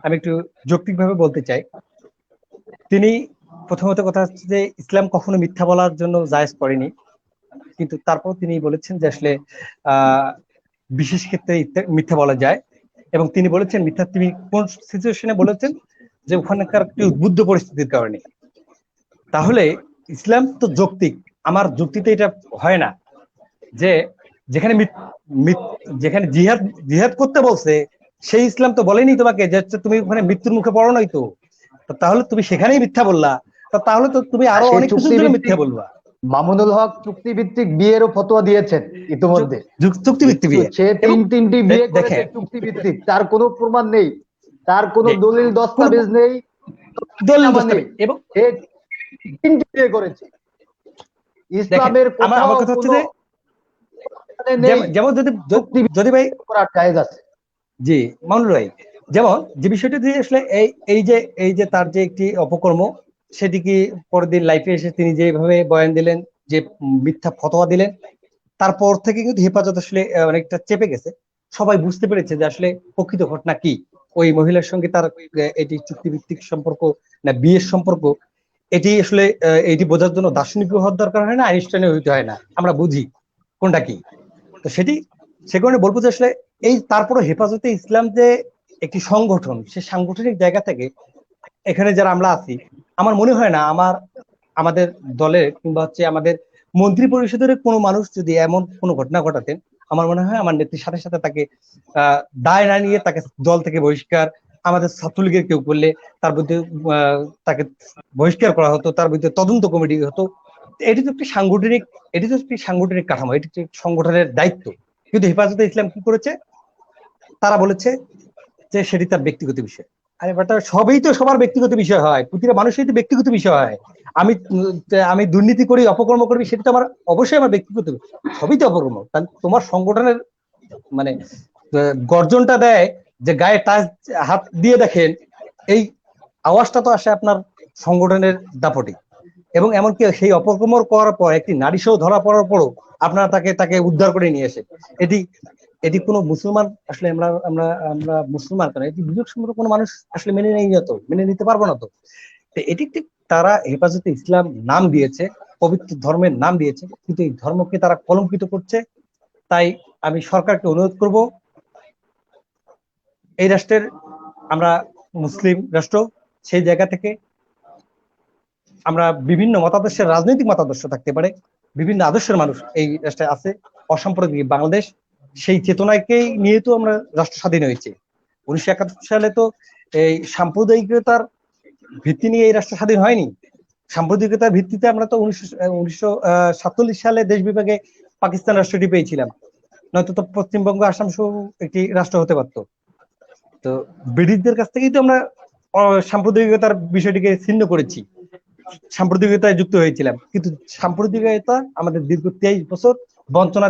আমি একটু যৌক্তিকভাবে বলতে চাই। তিনি প্রথমত কথা হচ্ছে যে ইসলাম কখনো মিথ্যা বলার জন্য জায়েজ করেনি, কিন্তু তারপর তিনি বলেছেন যে আসলে বিশেষ ক্ষেত্রে মিথ্যা বলা যায়। এবং তিনি বলেছেন মিথ্যা, তিনি কোন সিচুয়েশনে বলেছেন, যে ওখানকার একটি উদ্বুদ্ধ পরিস্থিতির কারণে। তাহলে ইসলাম তো যৌক্তিক, আমার যুক্তিতে এটা হয় না যে যেখানে জিহাদ করতে বলছে সেই ইসলাম তো বলেনি তোমাকে যে তুমি ওখানে মৃত্যুর মুখে পড়ো নাই, তো তাহলে তুমি সেখানেই মিথ্যা বললা, তাহলে তো তুমি আরো অনেক কিছু মিথ্যা বলবা। মামুনুল হক চুক্তিভিত্তিক বিয়েরও ফতোয়া দিয়েছেন ইতিমধ্যে, চুক্তিভিত্তিক বিয়ে, সে তিনটি বিয়ে করেছে চুক্তিভিত্তিক, তার কোনো প্রমাণ নেই, তার কোনো দলিল দস্তাবেজ নেই, এবং তিনটি বিয়ে করেছে। ইসলামের আমার কথা হচ্ছে যে যেমন যদি ভাই করার জায়েজ আছে। জি মামুনুল ভাই, যেমন যে বিষয়টা দিয়ে আসলে এই যে তার যে একটি অপকর্ম, সেটিকে পরের দিন লাইফে এসে তিনি যেভাবে বয়ান দিলেন, যে মিথ্যা ফতোয়া দিলেন, তারপর থেকে কিন্তু হেফাজত আসলে অনেকটা চেপে গেছে। সবাই বুঝতে পেরেছে যে আসলে প্রকৃত ঘটনা কি, ওই মহিলার সঙ্গে তার এটি চুক্তিভিত্তিক সম্পর্ক না বিয়ের সম্পর্ক, এটি আসলে এটি বোঝার জন্য দার্শনিক হওয়ার দরকার হয় না, আইনস্টাইনে হইতে হয় না, আমরা বুঝি কোনটা কি। তো সে কারণে বলবো যে আসলে এই তারপরে হেফাজতে ইসলাম যে একটি সংগঠন, সে সাংগঠনিক জায়গা থেকে এখানে যারা আমরা আছি, আমার মনে হয় না আমাদের দলের কিংবা হচ্ছে আমাদের মন্ত্রী পরিষদের কোনো মানুষ যদি এমন কোনো ঘটনা ঘটাতেন, আমার মনে হয় আমার নেত্রীর সাথে সাথে তাকে দায় না নিয়ে তাকে দল থেকে বহিষ্কার, আমাদের ছাত্রলীগের কেউ করলে তার বিরুদ্ধে তাকে বহিষ্কার করা হতো, তার বিরুদ্ধে তদন্ত কমিটি হতো। এটি তো একটি সাংগঠনিক কাঠামো, এটি একটি সংগঠনের দায়িত্ব। কিন্তু হেফাজতে ইসলাম কি করেছে, তারা বলেছে যে সেটি তার ব্যক্তিগত বিষয়। আরে বাট সবই তো সবার ব্যক্তিগত বিষয় হয়, প্রতিটা মানুষেরই তো ব্যক্তিগত বিষয় হয়। আমি দুর্নীতি করি, অপকর্ম করি, সেটা তো আমার অবশ্যই আমার ব্যক্তিগত, সবই তো অপকর্ম। তাহলে তোমার সংগঠনের মানে গর্জনটা দেয় যে গায়ে টাচ হাত দিয়ে দেখেন, এই আওয়াজটা তো আসে আপনার সংগঠনের দাপটে। এবং এমনকি সেই অপকর্ম করার পর একটি নারী সহ ধরা পড়ার পরও আপনারা তাকে উদ্ধার করে নিয়ে এসে, এটি এটি কোনো মুসলমান আসলে আমরা আমরা মুসলমান কেন, এটি বিবেক সম্পন্ন কোনো মানুষ আসলে মেনে নিতে পারবো না। তো এটি ঠিক, তারা হেফাজতে ইসলাম নাম দিয়েছে, পবিত্র ধর্মের নাম দিয়েছে, কিন্তু এই ধর্মকে তারা কলঙ্কিত করছে। তাই আমি সরকারকে অনুরোধ করব, এই রাষ্ট্রের আমরা মুসলিম রাষ্ট্র, সেই জায়গা থেকে আমরা বিভিন্ন মতাদর্শের, রাজনৈতিক মতাদর্শ থাকতে পারে, বিভিন্ন আদর্শের মানুষ এই রাষ্ট্রে আছে। অসাম্প্রদায়িক বাংলাদেশ, সেই চেতনাকেই নিয়ে তো আমরা রাষ্ট্র স্বাধীন হয়েছে। 1971 সালে তো এই সাম্প্রদায়িকতার ভিত্তি নিয়ে এই রাষ্ট্র স্বাধীন হয়নি। সাম্প্রদায়িকতার ভিত্তিতে আমরা তো 1947 সালে দেশ বিভাগে পাকিস্তান রাষ্ট্রটি পেয়েছিলাম, নয়তো তো পশ্চিমবঙ্গ, আসাম সহ একটি রাষ্ট্র হতে পারতো। তো ব্রিটিশদের কাছ থেকেই তো আমরা সাম্প্রদায়িকতার বিষয়টিকে ছিন্ন করেছি, সাম্প্রদায়িকতায় যুক্ত হয়েছিলাম। কিন্তু সাম্প্রদায়িকতা আমাদের দীর্ঘ 23 বছর বঞ্চনা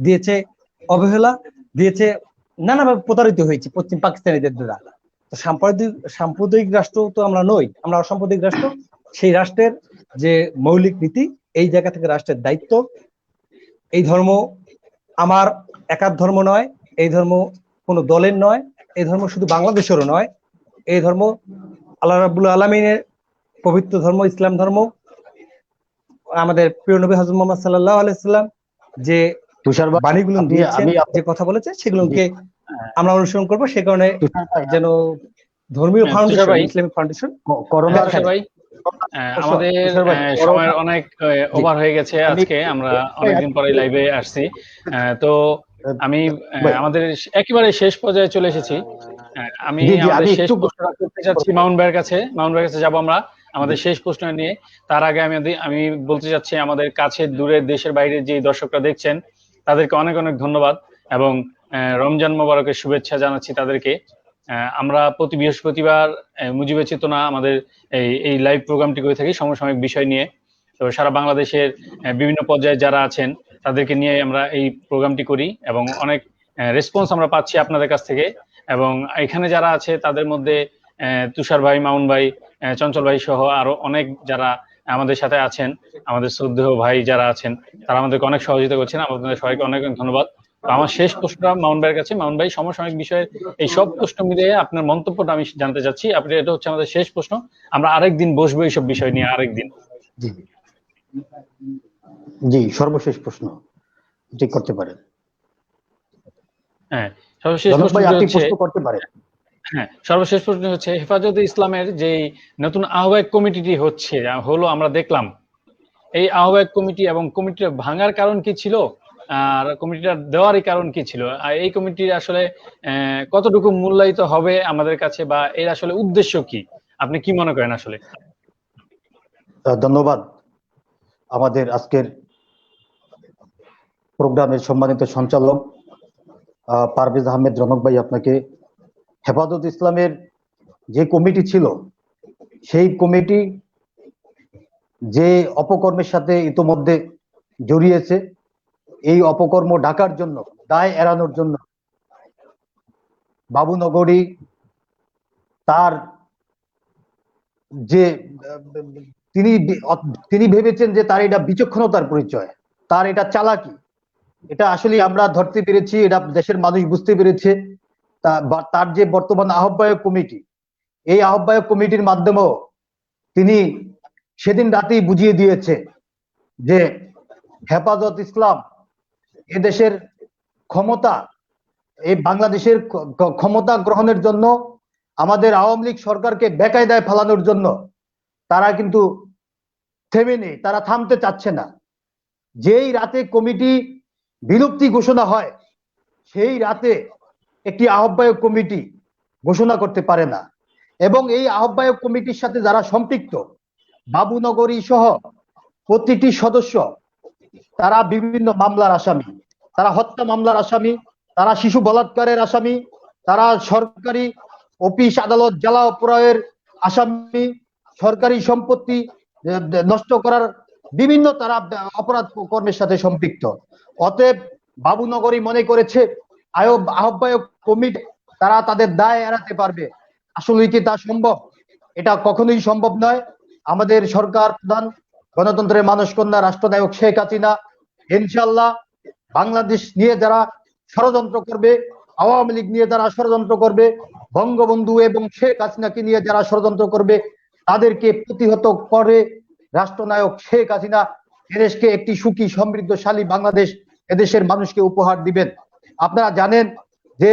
দিয়েছে অবহেলা দিয়েছে, নানাভাবে প্রতারিত হয়েছে পশ্চিম পাকিস্তানিদের দ্বারা। তো সাম্প্রদায়িক রাষ্ট্র তো আমরা নই, আমরা অসাম্প্রদায়িক রাষ্ট্র। সেই রাষ্ট্রের যে মৌলিক নীতি, এই জায়গা থেকে রাষ্ট্রের দায়িত্ব, এই ধর্ম আমার একার ধর্ম নয়, এই ধর্ম কোনো দলের নয়, এই ধর্ম শুধু বাংলাদেশেরও নয়, এই ধর্ম আল্লাহ রাব্বুল আলামিনের পবিত্র ধর্ম, ইসলাম ধর্ম। আমাদের প্রিয় নবী হযরত মুহাম্মদ সাল্লাল্লাহু আলাইহি সাল্লাম যে তুষার ভাই, বাণীগুলো দিয়েছেন, যে কথা বলেছে, সেগুলোকে আমরা অনুসরণ করবো। সে কারণে যেন ধর্মীয় ফাউন্ডেশন, ইসলামিক ফাউন্ডেশন করোনা ভাই, আমাদের সময়ের অনেক ওভার হয়ে গেছে। আজকে আমরা অনেকদিন পরে লাইভে আসছি। তো আমি আমাদের একেবারে শেষ পর্যায়ে চলে এসেছি। আমি আমাদের শেষ প্রশ্নটা করতে চাচ্ছি মাউন্ট ভাইয়ের কাছে যাবো আমরা আমাদের শেষ প্রশ্ন নিয়ে। তার আগে আমি বলতে চাচ্ছি, আমাদের কাছে দূরে দেশের বাইরে যে দর্শকরা দেখছেন তাদেরকে অনেক অনেক ধন্যবাদ এবং রমজান মোবারকের শুভেচ্ছা জানাচ্ছি তাদেরকে। আমরা প্রতি বৃহস্পতিবার মুজিবের চেতনা আমাদের এই লাইভ প্রোগ্রামটি করে থাকি সমসাময়িক বিষয় নিয়ে। তো সারা বাংলাদেশের বিভিন্ন পর্যায়ে যারা আছেন তাদেরকে নিয়ে আমরা এই প্রোগ্রামটি করি এবং অনেক রেসপন্স আমরা পাচ্ছি আপনাদের কাছ থেকে। এবং এখানে যারা আছে তাদের মধ্যে তুষার ভাই, মাউন ভাই, চঞ্চল ভাই সহ আরো অনেক যারা আমাদের সাথে আছেন, আমাদের শ্রদ্ধেয় ভাই যারা আছেন, তারা আমাদেরকে অনেক সহযোগিতা করছেন। আপনাদের সবাইকে অনেক অনেক ধন্যবাদ। আমার শেষ প্রশ্নটা মাউন ভাইয়ের কাছে। মাউন ভাই, সমসাময়িক বিষয়ে এই সব প্রশ্ন মিলিয়ে আপনার মন্তব্যটা আমি জানতে চাচ্ছি। আপনি, এটা হচ্ছে আমাদের শেষ প্রশ্ন, আমরা আরেকদিন বসবো এইসব বিষয় নিয়ে আরেকদিন। জি, সর্বশেষ প্রশ্ন ঠিক করতে পারেন। হ্যাঁ, সর্বশেষ প্রশ্ন হচ্ছে হেফাজতে ইসলামের যে নতুন আহ্বায়ক কমিটিটি হলো আমরা দেখলাম, এই আহ্বায়ক কমিটি এবং কমিটিটা ভাঙার কারণ কি ছিল আর কমিটিটা দেওয়ারই কারণ কি ছিল, আর এই কমিটি আসলে কতটুকু মূল্যায়িত হবে আমাদের কাছে, বা এর আসলে উদ্দেশ্য কি, আপনি কি মনে করেন আসলে? ধন্যবাদ আমাদের আজকের প্রোগ্রামের সম্মানিত সঞ্চালক পারভেজ আহমেদ রনক ভাই, আপনাকে। হেফাজত ইসলামের যে কমিটি ছিল, সেই কমিটি যে অপকর্মের সাথে ইতোমধ্যে জড়িয়েছে, এই অপকর্ম ঢাকার জন্য, দায় এড়ানোর জন্য বাবুনগরী তার যে তিনি তিনি ভেবেছেন যে তার এটা বিচক্ষণতার পরিচয়, তার এটা চালাকি, এটা আসলে আমরা ধরতে পেরেছি, এটা দেশের মানুষ বুঝতে পেরেছে। তার যে বর্তমান আহ্বায়ক কমিটি, এই আহ্বায়ক কমিটির মাধ্যমেও তিনি সেদিন রাতেই বুঝিয়ে দিয়েছে যে হেফাজত ইসলাম এদেশের ক্ষমতা, এই বাংলাদেশের ক্ষমতা গ্রহণের জন্য, আমাদের আওয়ামী লীগ সরকারকে বেকায়দায় ফেলানোর জন্য তারা কিন্তু থেমে নেই, তারা থামতে চাচ্ছে না। যেই রাতে কমিটি বিলুপ্তি ঘোষণা হয়, সেই রাতে একটি আহ্বায়ক কমিটি ঘোষণা করতে পারে না, এবং এই আহ্বায়ক কমিটির সাথে যারা সম্পৃক্ত, বাবুনগরী সহ প্রতিটি সদস্য, তারা বিভিন্ন মামলার আসামি, তারা হত্যা মামলার আসামি, তারা শিশু বলাৎকারের আসামি, তারা সরকারি অফিস আদালত জ্বালাও পোড়াওয়ের আসামি, সরকারি সম্পত্তি নষ্ট করার বিভিন্ন তারা অপরাধ কর্মের সাথে সম্পৃক্ত। অতএব বাবুনগরী মনে করেছে আহ্বায়ক কমিটি তারা তাদের দায় এড়াতে পারবে। আসলে কি তা সম্ভব? এটা কখনোই সম্ভব নয়। আমাদের সরকার প্রধান, গণতন্ত্রের মানসকন্যা রাষ্ট্রনায়ক শেখ হাসিনা ইনশাল্লাহ বাংলাদেশ নিয়ে যারা ষড়যন্ত্র করবে, আওয়ামী লীগ নিয়ে যারা ষড়যন্ত্র করবে, বঙ্গবন্ধু এবং শেখ হাসিনাকে নিয়ে যারা ষড়যন্ত্র করবে, তাদেরকে প্রতিহত করে রাষ্ট্রনায়ক শেখ হাসিনা এদেশকে একটি সুখী সমৃদ্ধশালী বাংলাদেশ এদেশের মানুষকে উপহার দিবেন। আপনারা জানেন যে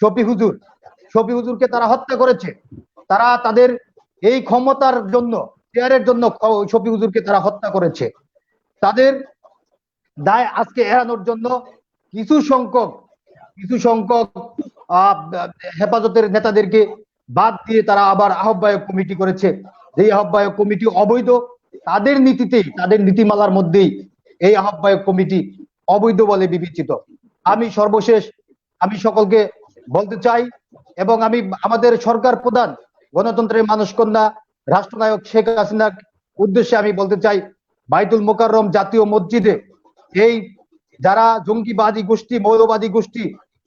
শফি হুজুরকে তারা হত্যা করেছে, তারা তাদের এই ক্ষমতার জন্য, চেয়ারের জন্য শফি হুজুরকে তারা হত্যা করেছে। তাদের দায় আজকে এড়ানোর জন্য কিছু সংখ্যক হেফাজতের নেতাদেরকে বাদ দিয়ে তারা আবার আহ্বায়ক কমিটি করেছে। যে আহ্বায়ক কমিটি অবৈধ, তাদের নীতিতেই, তাদের নীতিমালার মধ্যেই এই আহ্বায়ক কমিটি অবৈধ বলে বিবেচিত। আমি সর্বশেষ আমি সকলকে বলতে চাই, এবং আমি আমাদের সরকার প্রধান, গণতন্ত্রের মানসকন্যা রাষ্ট্রনায়ক শেখ হাসিনার উদ্দেশ্যে আমি বলতে চাই, বাইতুল মোকাররম জাতীয় মসজিদে এই যারা জঙ্গিবাদী গোষ্ঠী, মৌলবাদী গোষ্ঠী,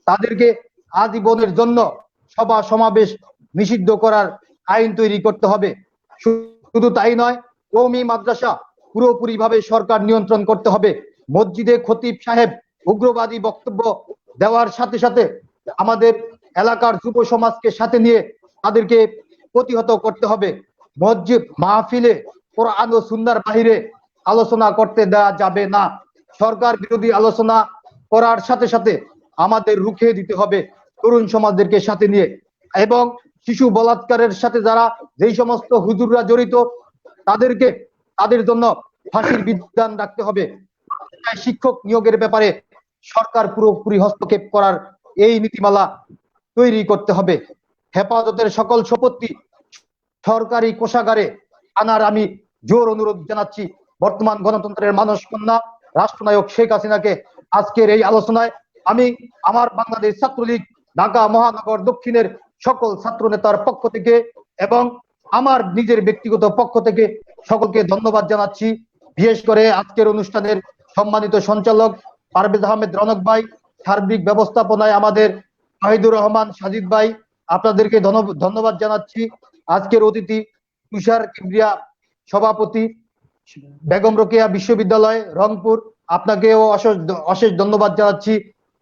তাদেরকে আজীবনের জন্য সভা সমাবেশ নিষিদ্ধ করার আইন তৈরি করতে হবে। শুধু তাই নয়, কওমি মাদ্রাসা পুরোপুরি ভাবে সরকার নিয়ন্ত্রণ করতে হবে। মসজিদে খতিব সাহেব উগ্রবাদী বক্তব্য দেওয়ার সাথে সাথে আমাদের এলাকার যুব সমাজকে সাথে নিয়ে তাদেরকে প্রতিহত করতে হবে। মসজিদ মাহফিলে কোরআন ও সুন্নাহর বাহিরে আলোচনা করতে দেওয়া যাবে না। সরকার বিরোধী আলোচনা করার সাথে সাথে আমাদের রুখে দিতে হবে তরুণ সমাজদেরকে সাথে নিয়ে, এবং শিশু বলাৎকারের সাথে যারা যেই সমস্ত হুজুররা জড়িত, তাদের জন্য ফাঁসির বিধান রাখতে হবে। শিক্ষক নিয়োগের ব্যাপারে সরকার পুরোপুরি হস্তক্ষেপ করার এই নীতিমালা তৈরি করতে হবে। হেফাজতের সকল সম্পত্তি সরকারি কোষাগারে আনার আমি জোর অনুরোধ জানাচ্ছি বর্তমান গণতন্ত্রের মানসকন্যা রাষ্ট্রনায়ক শেখ হাসিনাকে। আজকের এই আলোচনায় আমি আমার বাংলাদেশ ছাত্রলীগ ঢাকা মহানগর দক্ষিণের সকল ছাত্র নেতার পক্ষ থেকে এবং আমার নিজের ব্যক্তিগত পক্ষ থেকে সকলকে ধন্যবাদ জানাচ্ছি। বিশেষ করে আজকের অনুষ্ঠানের সম্মানিত সঞ্চালক পারভেজ আহমেদ রনক ভাই, সার্বিক ব্যবস্থাপনায় আমাদের শহীদুর রহমান সাজিদ ভাই, আপনাদেরকে ধন্যবাদ জানাচ্ছি। আজকের অতিথি তুষার কিবরিয়া সভাপতি, বেগম রোকেয়া বিশ্ববিদ্যালয় রংপুর, আপনাকেও অশেষ ধন্যবাদ জানাচ্ছি।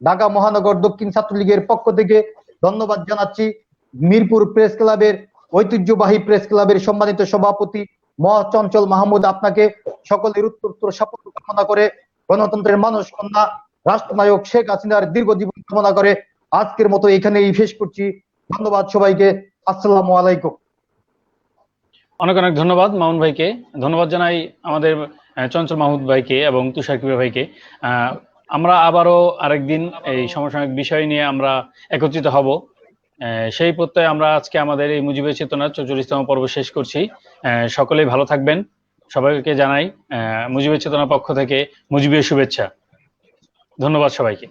ঢাকা মহানগর দক্ষিণ ছাত্রলীগের পক্ষ থেকে ধন্যবাদ জানাচ্ছি। মিরপুর প্রেস ক্লাবের ঐতিহ্যবাহী প্রেস ক্লাবের সম্মানিত সভাপতি চঞ্চল মাহমুদ, আপনাকে সকলের উত্তর সাফল্য কামনা করে গণতন্ত্রের মানসকন্যা রাষ্ট্রনায়ক শেখ হাসিনার দীর্ঘজীবন কামনা করে আজকের মতো এখানেই শেষ করছি। ধন্যবাদ সবাইকে। আসসালামু আলাইকুম। অনেক অনেক ধন্যবাদ মামুন ভাইকে। ধন্যবাদ জানাই আমাদের চঞ্চল মাহমুদ ভাইকে এবং তুষার কিবরিয়া ভাইকে। আমরা আবারও আরেকদিন এই সমসাময়িক বিষয় নিয়ে আমরা একত্রিত হব, সেই প্রত্যয়ে আমরা আজকে আমাদের এই মুজিবের চেতনার 44তম পর্ব শেষ করছি। সকলেই ভালো থাকবেন। সবাইকে জানাই মুজিবের চেতনার পক্ষ থেকে মুজিবের শুভেচ্ছা। ধন্যবাদ সবাইকে।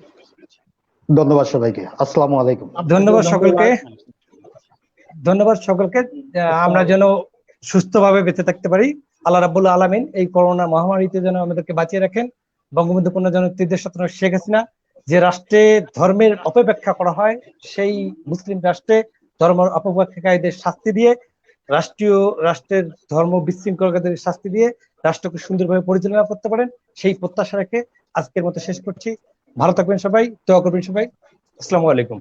ধন্যবাদ সবাইকে। আসসালামু আলাইকুম। ধন্যবাদ সকলকে। ধন্যবাদ সকলকে। আমরা যেন সুস্থভাবে বেঁচে থাকতে পারি। আল্লাহ রাব্বুল আলামিন এই করোনা মহামারীতে যেন আমাদেরকে বাঁচিয়ে রাখেন। বঙ্গবন্ধু কন্যা জননেত্রী দেশরত্ন শেখ হাসিনা যে রাষ্ট্রে ধর্মের অপব্যাখ্যা করা হয়, সেই মুসলিম রাষ্ট্রে ধর্ম অপব্যাখ্যাকারীদের শাস্তি দিয়ে রাষ্ট্রের ধর্ম বিশৃঙ্খলকাদের শাস্তি দিয়ে রাষ্ট্রকে সুন্দরভাবে পরিচালনা করতে পারেন, সেই প্রত্যাশা রেখে আজকের মতো শেষ করছি। ভালো থাকবেন সবাই, দোয়া করবেন সবাই। আসসালামু আলাইকুম।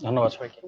ধন্যবাদ সবাইকে।